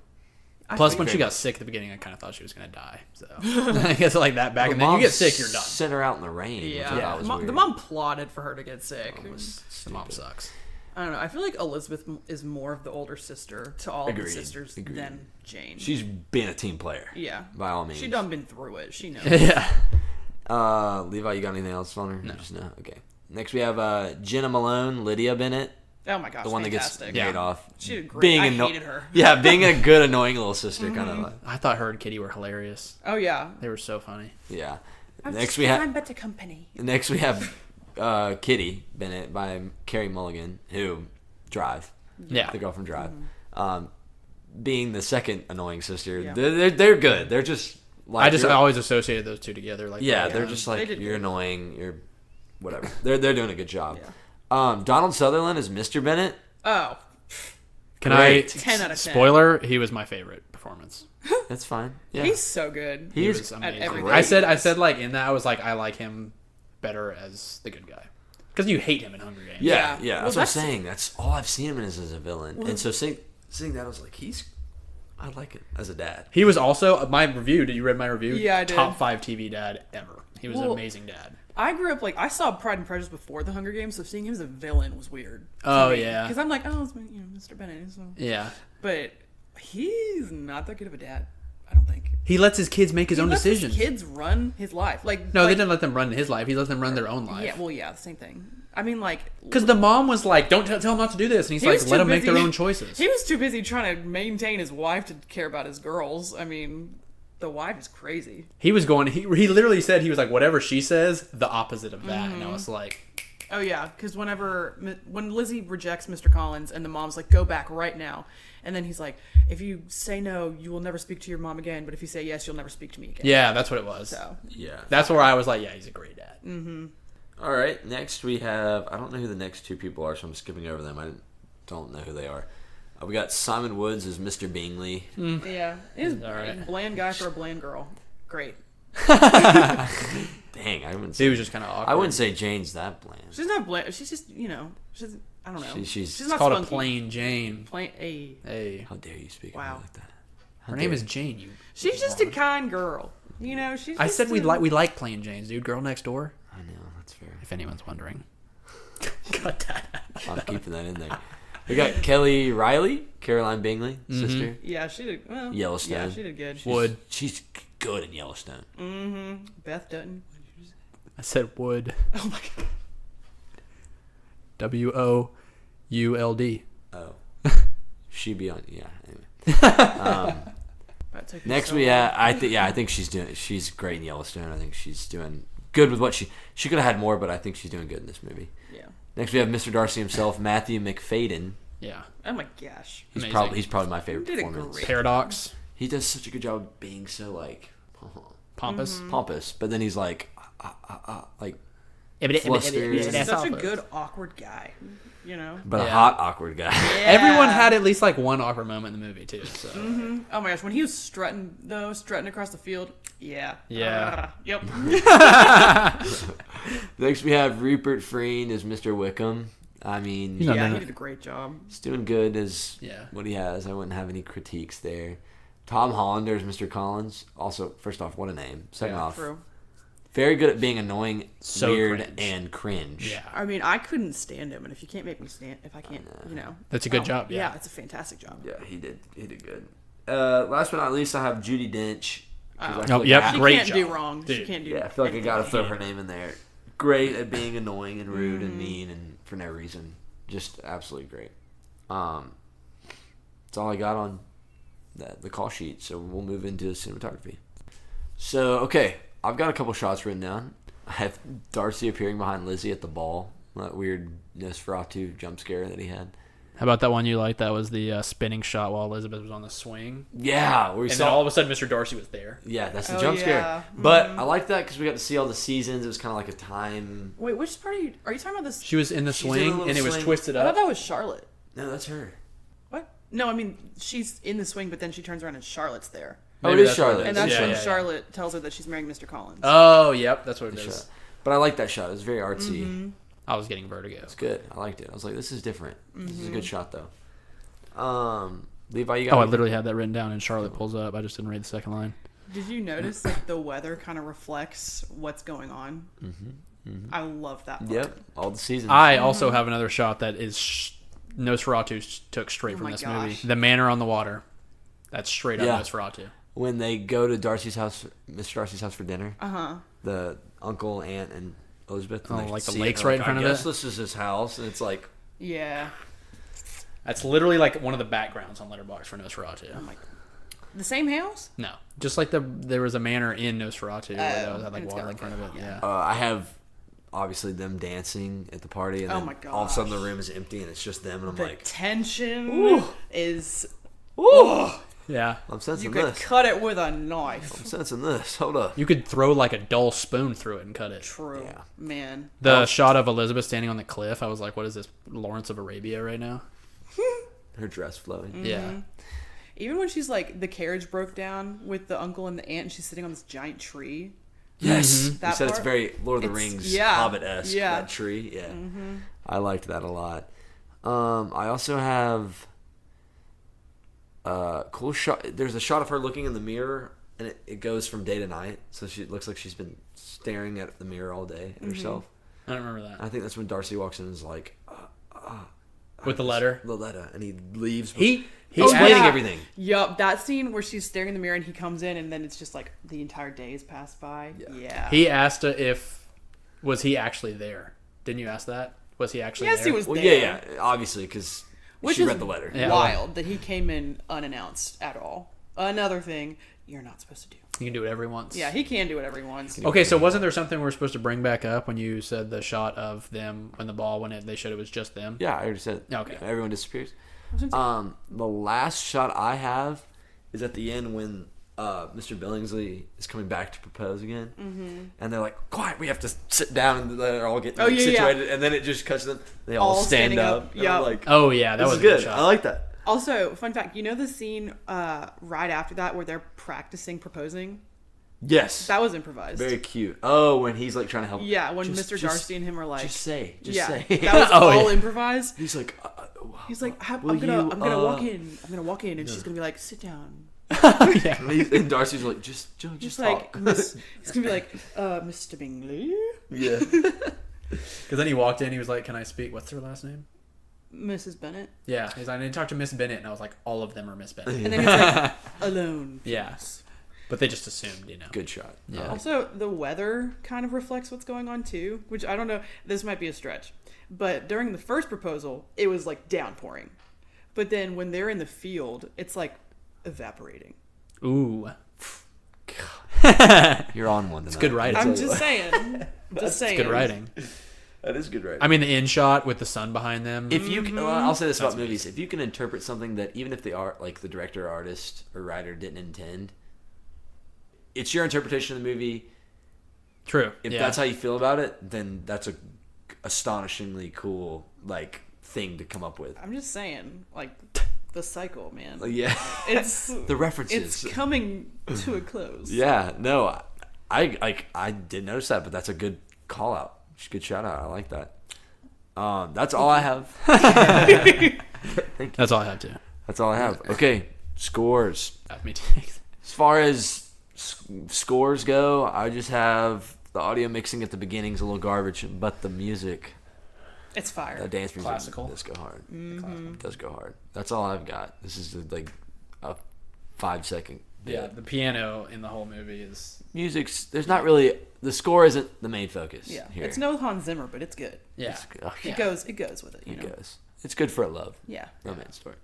Plus, think- when she got sick at the beginning, I kind of thought she was gonna die. So I guess like that back, and then you get sick, you're done. Sent her out in the rain. Which I Yeah, thought was weird. the mom plotted for her to get sick. The mom sucks. I don't know. I feel like Elizabeth is more of the older sister to all of the Agreed. sisters Agreed. than Jane. She's been a team player. Yeah, By all means. she done been through it. She knows. Yeah. Levi, you got anything else on her? No. Just no. Okay. Next we have Jenna Malone, Lydia Bennett, Oh my gosh, the one fantastic. that gets married off. She did great. I anno- hated her. Yeah, being a good annoying little sister, kind of. I thought her and Kitty were hilarious. Oh yeah. They were so funny. Yeah. I'm Next just we have fine, better company. Kitty Bennett by Carey Mulligan, who Drive, Yeah. the girl from Drive, being the second annoying sister. Yeah. They're good. They're just like I always associated those two together. Like yeah, right they're now. just They like did you're good. annoying. You're whatever. They're doing a good job. Yeah. Donald Sutherland is Mr. Bennett. Oh, Can Great. 10 out of 10. Spoiler: he was my favorite performance. That's fine. Yeah, he's so good. He He's was amazing. everything. I said like in that I was like I like him better as the good guy because you hate him in Hunger Games. yeah. Yeah. That's Well, what I'm saying. That's all I've seen him as a villain. And so seeing that, I was like, I like it as a dad. He was also my review. Did you read my review? Yeah, I did. Top 5 TV dad ever. He was an Well, amazing dad. I grew up like I saw Pride and Prejudice before the Hunger Games, so seeing him as a villain was weird. Oh, yeah. because I'm like, oh, it's Mr. Bennett. So. Yeah. But he's not that good of a dad. I don't think. He lets his kids make his own lets decisions. His kids run his life. Like No, like, they didn't let them run his life. He let them run their own life. Yeah, well, yeah, the same thing. I mean, like Because the mom was like, "Don't tell him not to do this," and he's he like, was "Let too them make their busy- own choices." He was too busy trying to maintain his wife to care about his girls. I mean, the wife is crazy. He was going. He literally said he was like, "Whatever she says, the opposite of that." And I was like, Oh yeah, because when Lizzie rejects Mr. Collins and the mom's like, "Go back right now," and then he's like, "If you say no, you will never speak to your mom again. But if you say yes, you'll never speak to me again." "Yeah, that's what it was." So Yeah. That's where I was like, "Yeah, he's a great dad." All right. Next we have. I don't know who the next two people are, so I'm skipping over them. I don't know who they are. We got Simon Woods as Mr. Bingley. yeah, he's All right. a bland guy for a bland girl. Great. Dang, I wouldn't. He Say, was just kind of awkward. I wouldn't say Jane's that bland. She's not bland. She's just she's I don't know. She's not called spunky. a plain Jane. Plain. Hey. Hey, How dare you speak Wow. like that? her name is Jane. You. She's just a kind girl. She's. I just said we a- like plain Janes, dude. Girl next door. I know that's fair. If anyone's wondering. Cut that. I'm keeping that in there. We got Kelly Riley, Caroline Bingley, sister. Yeah, she did. Well, Yellowstone. Yeah, she did good. Wood. She's good in Yellowstone. Beth Dutton. I said would. Oh my god. WOULD. Oh. she'd be on. Yeah. Anyway. That took me Next so we long. I think she's great in Yellowstone. I think she's doing good with what she could have had more, but I think she's doing good in this movie. Yeah. Next we have Mr. Darcy himself, Matthew McFadden. Yeah. Oh my gosh. He's Amazing. probably my favorite He did a performance. great Paradox. He does such a good job of being so like Pompous. pompous, but then he's like He's Flustered. such a good awkward guy. You know. but a Yeah. hot awkward guy. Everyone had at least like one awkward moment in the movie too. So Oh my gosh, when he was strutting across the field, yeah. Yeah. Yep. Next we have Rupert Friend as Mr. Wickham. I mean, He's not Yeah, done he it. did a great job. he's doing good as Yeah. what he has. I wouldn't have any critiques there. Tom Hollander as Mr. Collins. Also, first off, what a name. Second Yeah. off, True. very good at being annoying, So weird, cringe. and cringe. Yeah. I mean, I couldn't stand him, and if you can't make me stand, if I can't, That's a good job, yeah. it's a fantastic job. Yeah, he did good. Last but not least, I have Judi Dench. 'Cause I feel like yep. I- She Great can't do job. wrong. She Dude. can't do. Yeah, I feel like I gotta anything. throw her name in there. Great at being annoying and rude and mean and for no reason. Just absolutely great. That's all I got on the call sheet. So we'll move into cinematography. So okay, I've got a couple shots written down. I have Darcy appearing behind Lizzie at the ball. That weird Nosferatu jump scare that he had. How about that one you liked? That was the spinning shot while Elizabeth was on the swing. Yeah, where we And saw then all of a sudden Mr. Darcy was there. Yeah, that's the Oh, jump yeah. scare. But I like that because we got to see all the seasons. It was kind of like a time. Wait, which part are you talking about? This? She was in the She's in a swing little and it was swing. twisted I thought up. that was Charlotte. No, that's her. What? No, I mean she's in the swing, but then she turns around and Charlotte's there, Oh, Maybe it is that's what Charlotte. and that's Yeah, when yeah, yeah. Charlotte tells her that she's marrying Mr. Collins. Oh, yep, that's what it The is. shot. But I like that shot. It was very artsy. I was getting vertigo. It's good. I liked it. I was like, this is different. This is a good shot, though. Levi, you got Oh, I literally had that written down and Charlotte pulls up. I just didn't read the second line. Did you notice like the weather kind of reflects what's going on? I love that part. Yep, all the seasons. I also have another shot that is Nosferatu took straight Oh from my this gosh. movie. The Manor on the Water. That's straight out Yeah. Nosferatu. When they go to Darcy's house, Mr. Darcy's house for dinner, Uh-huh. the uncle, aunt, and Elizabeth. Oh, and they like the see lake's they're right in front I of guess it? this is his house, and it's like, Yeah. That's literally like one of the backgrounds on LetterBoxd for Nosferatu. Oh my. The same house? No, just like there was a manor in Nosferatu where that had and like it's water got in front of it. yeah. Yeah. I have obviously them dancing at the party, and Oh then my all of a sudden the gosh. room is empty, and it's just them, and I'm The like, tension is. Yeah. I'm You sensing could this. cut it with a knife. I'm sensing this. Hold up. You could throw like a dull spoon through it and cut it. True. Yeah. Man. The shot of Elizabeth standing on the cliff, I was like, what is this, Lawrence of Arabia right now? Her dress flowing. Yeah. Even when she's like, the carriage broke down with the uncle and the aunt, and she's sitting on this giant tree. Yes. You That said it's part? very Lord of the It's- Rings, yeah. Hobbit-esque, Yeah. that tree. Yeah. I liked that a lot. I also have cool shot. There's a shot of her looking in the mirror, and it goes from day to night. So she looks like she's been staring at the mirror all day at herself. I don't remember that. I think that's when Darcy walks in and is like, With the letter? the letter, and he leaves. He's explaining yeah. everything. Yup, that scene where she's staring in the mirror and he comes in and then it's just like the entire day has passed by. Yeah. He asked her was he actually there? Didn't you ask that? Was he actually Yes, there? he was Well, there. yeah, obviously, because Which she is read the letter. Yeah. wild that he came in unannounced at all. Another thing you're not supposed to do. You can do whatever he wants. Yeah, he can do whatever he wants. Okay, so wasn't there something we were supposed to bring back up when you said the shot of them when the ball they showed it was just them? Yeah, I already said it. Okay. Everyone disappears. The last shot I have is at the end when Mr. Billingsley is coming back to propose again, and they're like, "Quiet, we have to sit down," and they're all getting situated, and then it just cuts them. They all stand standing up. up, And yeah. I'm like, Oh yeah, that this was is a good good. shot. I like that. Also, fun fact, you know the scene right after that where they're practicing proposing? Yes, That was improvised. very cute. Oh, when he's like trying to help. Yeah, when Just- Mr. Darcy and him are like, just say, just yeah, say. that was Oh, all yeah. improvised. He's like, He's like, I'm will gonna you, walk in. I'm gonna walk in, and she's gonna be like, sit down. Yeah. and Darcy's like, just Just talk. like, it's gonna be like, Mr. Bingley, yeah. Because then he walked in, he was like, "Can I speak?" What's her last name? Mrs. Bennett, Yeah, he's like, "I need to talk to Miss Bennett," and I was like, "All of them are Miss Bennett." and then he's like, alone. Yeah, but they just assumed, you know. Good shot. Yeah. Also, the weather kind of reflects what's going on too, which I don't know. This might be a stretch, but during the first proposal, it was like downpouring. But then when they're in the field, it's like evaporating. Ooh. You're on one tonight. It's good writing. I'm just saying. Just saying. It's good writing. That is good writing. I mean, the in shot with the sun behind them. If you can, I'll say this about movies: if you can interpret something that even if the art, like the director, artist, or writer didn't intend, it's your interpretation of the movie. True. If that's how you feel about it, then that's a astonishingly cool like thing to come up with. I'm just saying, like the cycle, man. Yeah, It's the references. It's coming to a close. Yeah, no, I did notice that, but that's a good call out. Good shout out. I like that. That's all I have. Thank you. That's all I have too. That's all I have. Okay, scores. Me too. As far as scores go, I just have the audio mixing at the beginning is a little garbage, but the music, It's fire. the dance music, Classical. does go hard. Mm-hmm. Does go hard. That's all I've got. This is like a 5-second. Yeah, the piano in the whole movie is... Music's, there's not really, the score isn't the main focus. Yeah, here. it's no Hans Zimmer, but it's good. Yeah. It goes with it. You It know? goes. It's good for a love. Yeah. Romance story.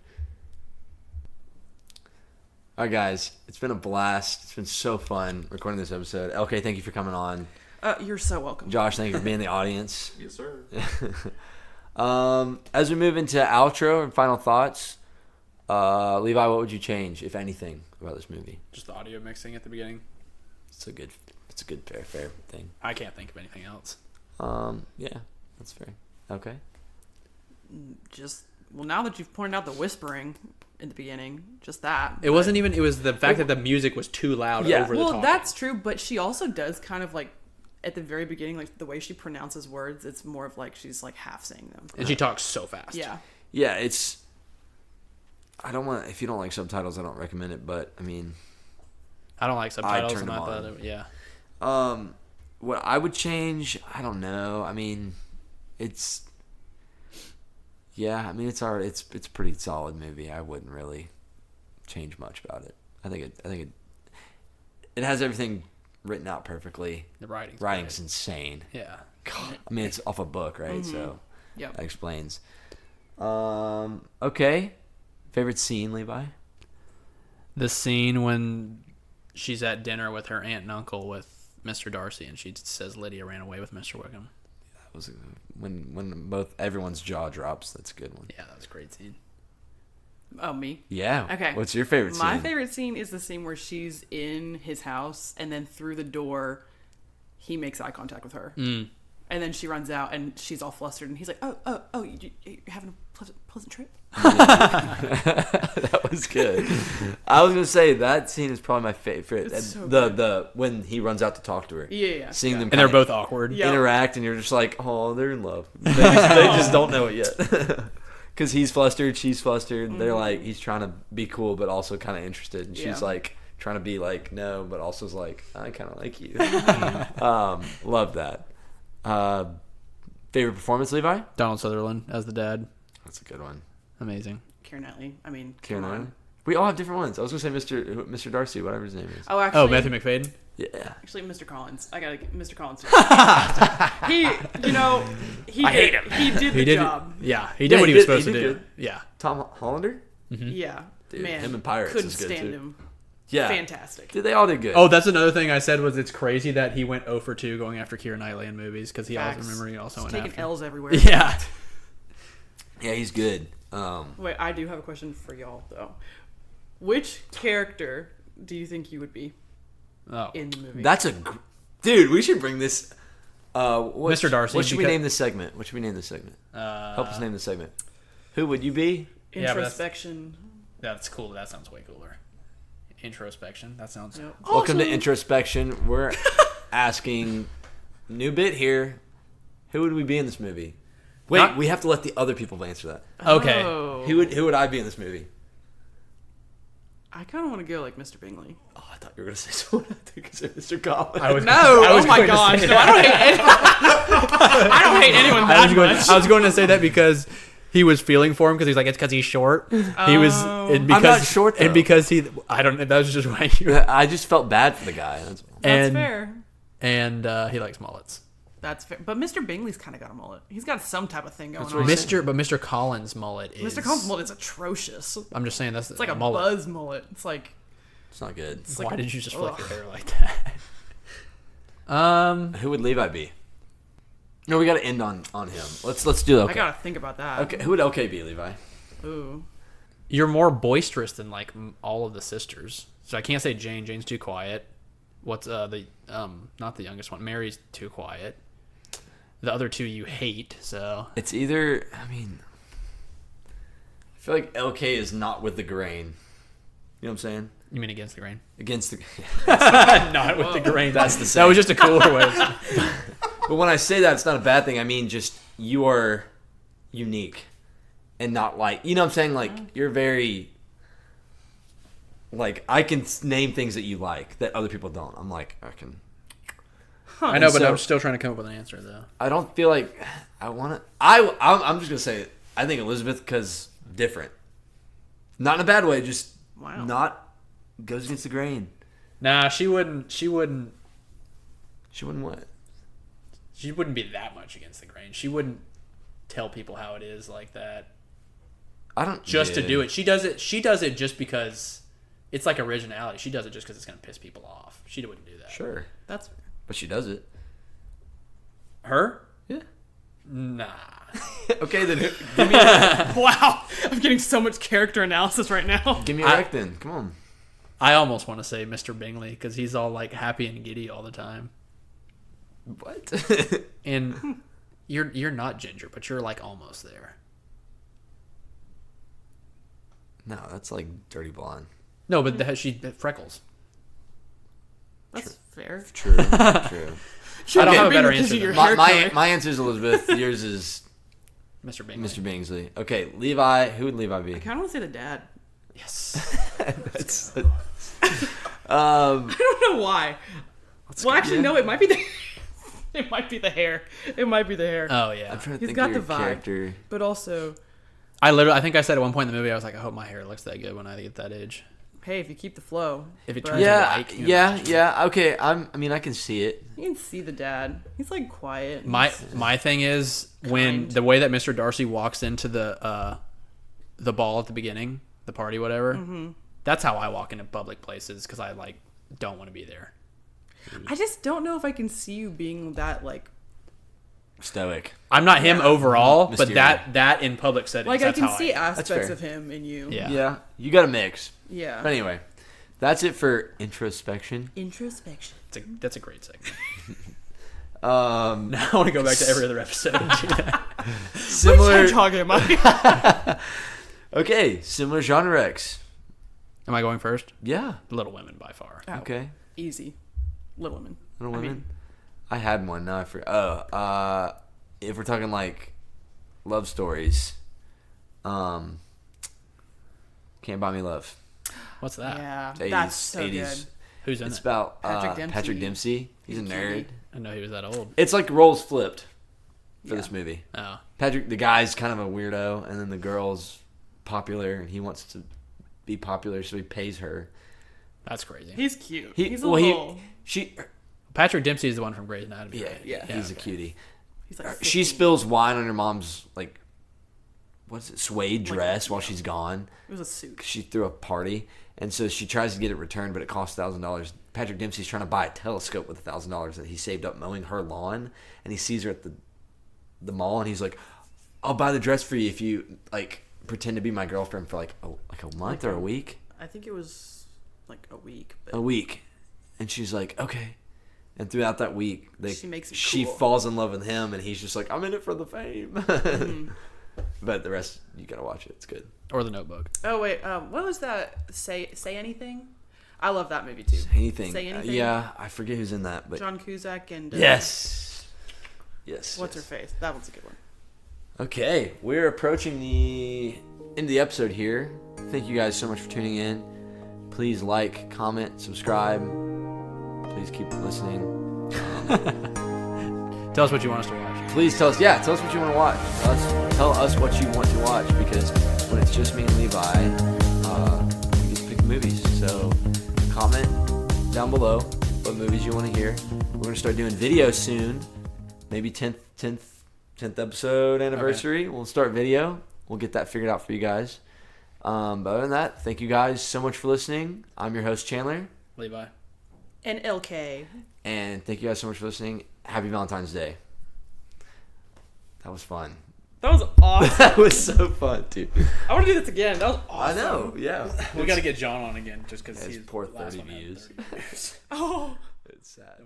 All right, guys. It's been a blast. It's been so fun recording this episode. LK, thank you for coming on. You're so welcome. Josh, thank you for being in the audience. Yes, sir. As we move into outro and final thoughts, Levi, what would you change, if anything, about this movie? Just the audio mixing at the beginning. It's a good fair thing. I can't think of anything else. Yeah, that's fair. Okay. Well, now that you've pointed out the whispering in the beginning, just that. It wasn't even... It was the fact that the music was too loud Yeah. over the Well, talking. that's true, but she also does kind of like, at the very beginning, like the way she pronounces words, it's more of like she's like half saying them. And she talks so fast. Yeah. Yeah, it's... I don't want... If you don't like subtitles, I don't recommend it, but, I mean... I don't like subtitles. turn and I them thought on. yeah. What I would change, I don't know. I mean, it's... Yeah, I mean, it's a pretty solid movie. I wouldn't really change much about it. I think it has everything written out perfectly. The writing's Writing's great. insane. Yeah. God, I mean, it's off a book, right? So Yep. that explains. Okay. Favorite scene, Levi? The scene when she's at dinner with her aunt and uncle with Mr. Darcy, and she says Lydia ran away with Mr. Wickham. That was when everyone's jaw drops. That's a good one. Yeah, that was a great scene. Oh, me? Yeah. Okay. What's your favorite scene? My favorite scene is the scene where she's in his house, and then through the door, he makes eye contact with her. And then she runs out, and she's all flustered, and he's like, oh, you're having a pleasant trip? That was good. I was gonna say that scene is probably my favorite. It's so the when he runs out to talk to her. Yeah. Seeing them And they're kinda both awkward. Yeah. interact, and you're just like, oh, they're in love. They just don't know it yet. Because he's flustered, she's flustered. They're like, he's trying to be cool, but also kind of interested, and she's Yeah. like trying to be like no, but also is like, I kind of like you. Love that. Favorite performance, Levi? Donald Sutherland as the dad. That's a good one. Amazing. Keira Knightley. I mean, Kieran come on. Knightley? We all have different ones. I was gonna say Mr. Darcy, whatever his name is. Oh, actually. Oh, Matthew McFadden? Yeah. Actually, Mr. Collins. I gotta get Mr. Collins. He hate him. He did the job. Yeah, he did Yeah, what he he was did- he supposed to did do. good. Yeah. Tom Hollander? Yeah. Dude, Man. him and Pirates couldn't is good, stand too. him. Yeah. Fantastic. Dude, they all did good. Oh, that's another thing I said was it's crazy that he went 0 for 2 going after Keira Knightley in movies because Facts. he also He's went taking after. L's everywhere. Yeah. Yeah, he's good. Wait, I do have a question for y'all, though. Which character do you think you would be Oh. in the movie? That's dude. We should bring this. Mr. Darcy, What should we because- name this segment? Help us name the segment. Who would you be? Yeah, but that's- Introspection. That's cool. That sounds way cooler. Introspection. That sounds. Yep. Welcome to Also- Introspection. We're asking new bit here. Who would we be in this movie? Wait, Not- we have to let the other people answer that. Okay. Oh. Who would I be in this movie? I kind of want to go like Mr. Bingley. Oh, I thought you were gonna say someone. I think you said Mr. Collins. I was No, I was oh my going to gosh. say No, I don't hate anyone. I don't hate anyone that much. I was going to say that because he was feeling for him because he's like it's because he's short. He was and because I'm not short, though. and because he I don't that was just why you I just felt bad for the guy. That's all. That's fair. and he likes mullets. That's fair. But Mr. Bingley's kind of got a mullet. He's got some type of thing going on. Mr. Collins' mullet is... Mr. Collins' mullet is atrocious. I'm just saying it's like a mullet. buzz mullet. It's like... It's not good. Why did you just flick your hair like that? Who would Levi be? No, we got to end on him. Let's do okay. I gotta think about that. Okay, who would OK be, Levi? Ooh. You're more boisterous than like all of the sisters, so I can't say Jane. Jane's too quiet. What's not the youngest one? Mary's too quiet. The other two you hate, so it's either. I mean, I feel like LK is not with the grain. You know what I'm saying? You mean against the grain? Against the. Not with the grain. That's the same. That was just a cooler way. But when I say that, it's not a bad thing. I mean, just you are unique, and not like you know what I'm saying. Like you're very. Like I can name things that you like that other people don't. I'm like I can. I know, but I'm still trying to come up with an answer though. I don't feel like I want to. I'm just gonna say it. I think Elizabeth because different, not in a bad way. Just not goes against the grain. Nah, she wouldn't. She wouldn't what? She wouldn't be that much against the grain. She wouldn't tell people how it is like that. I don't to do it. She does it. She does it just because it's like originality. She does it just because it's gonna piss people off. She wouldn't do that. Sure, that's fair. But she does it. Her? Yeah. Nah. Okay, then give me. Wow, I'm getting so much character analysis right now. Give me a rec then. Come on. I almost want to say Mr. Bingley because he's all like happy and giddy all the time. What? And you're not Ginger, but you're like almost there. No, that's like Dirty Blonde. No, but she freckles. That's fair. True. I don't have a better answer. My answer is Elizabeth. Yours is Mr. Bingley. Mr. Bingsley. Okay, Levi. Who would Levi be? I kind of want to say the dad. Yes. That's. I don't know why. Well, actually, no. It might be the. It might be the hair. It might be the hair. Oh yeah. I'm trying to He's think got of your the vibe, character. but also. I think I said at one point in the movie, I was like, I hope my hair looks that good when I get that age. Hey, if you keep the flow. If it turns white. Yeah. Okay, I mean, I can see it. You can see the dad. He's like quiet. My thing is when the way that Mr. Darcy walks into the ball at the beginning, the party, whatever. Mm-hmm. That's how I walk into public places because I like don't want to be there. I just don't know if I can see you being that like stoic. I'm not him overall, Mysterious. but that in public settings. Like that's I can how see aspects of him in you. Yeah. You got a mix. Yeah. But anyway, that's it for introspection. That's a great segment. Now I want to go back to every other episode and do that. Similar. Which target am I? Okay, similar genre Rex. Am I going first? Yeah. Little Women by far. Oh, Okay. Easy. Little Women. Little Women. I had one. Now I forgot. If we're talking like love stories, Can't Buy Me Love. What's that? Yeah, 80s, that's so 80s. good. Who's in It's it? about Patrick Dempsey. He's a nerd. I didn't know he was that old. It's like roles flipped for Yeah. this movie. Oh. The guy's kind of a weirdo, and then the girl's popular, and he wants to be popular, so he pays her. That's crazy. He's cute. He's a little... Patrick Dempsey is the one from Grey's Anatomy. Yeah, right? yeah, he's a cutie. He's like She 15. spills wine on her mom's like, what's it, suede dress while she's gone. It was a suit. She threw a party, and so she tries to get it returned, but it costs $1,000. Patrick Dempsey's trying to buy a telescope with $1,000 that he saved up mowing her lawn, and he sees her at the mall, and he's like, "I'll buy the dress for you if you like pretend to be my girlfriend for like a month or a week." I think it was like a week. But... A week, and she's like, "Okay." And throughout that week, she cool. falls in love with him, and he's just like, "I'm in it for the fame." Mm-hmm. But the rest, you gotta watch it. It's good. Or The Notebook. Oh wait, what was that? Say Anything. I love that movie too. Say Anything. Yeah, I forget who's in that, but John Cusack and yes. What's her face? That one's a good one. Okay, we're approaching the end of the episode here. Thank you guys so much for tuning in. Please like, comment, subscribe. Please keep listening. Tell us what you want us to watch. Please tell us what you want to watch. Tell us what you want to watch, because when it's just me and Levi, we get to pick movies. So comment down below what movies you want to hear. We're going to start doing videos soon. maybe 10th episode anniversary. Okay. We'll start video. We'll get that figured out for you guys. But other than that, thank you guys so much for listening. I'm your host, Chandler. Levi. And LK. And thank you guys so much for listening. Happy Valentine's Day. That was fun. That was awesome. That was so fun, dude. I want to do this again. That was awesome. I know, yeah. We got to get John on again just because he's poor 30 views. Oh. It's sad.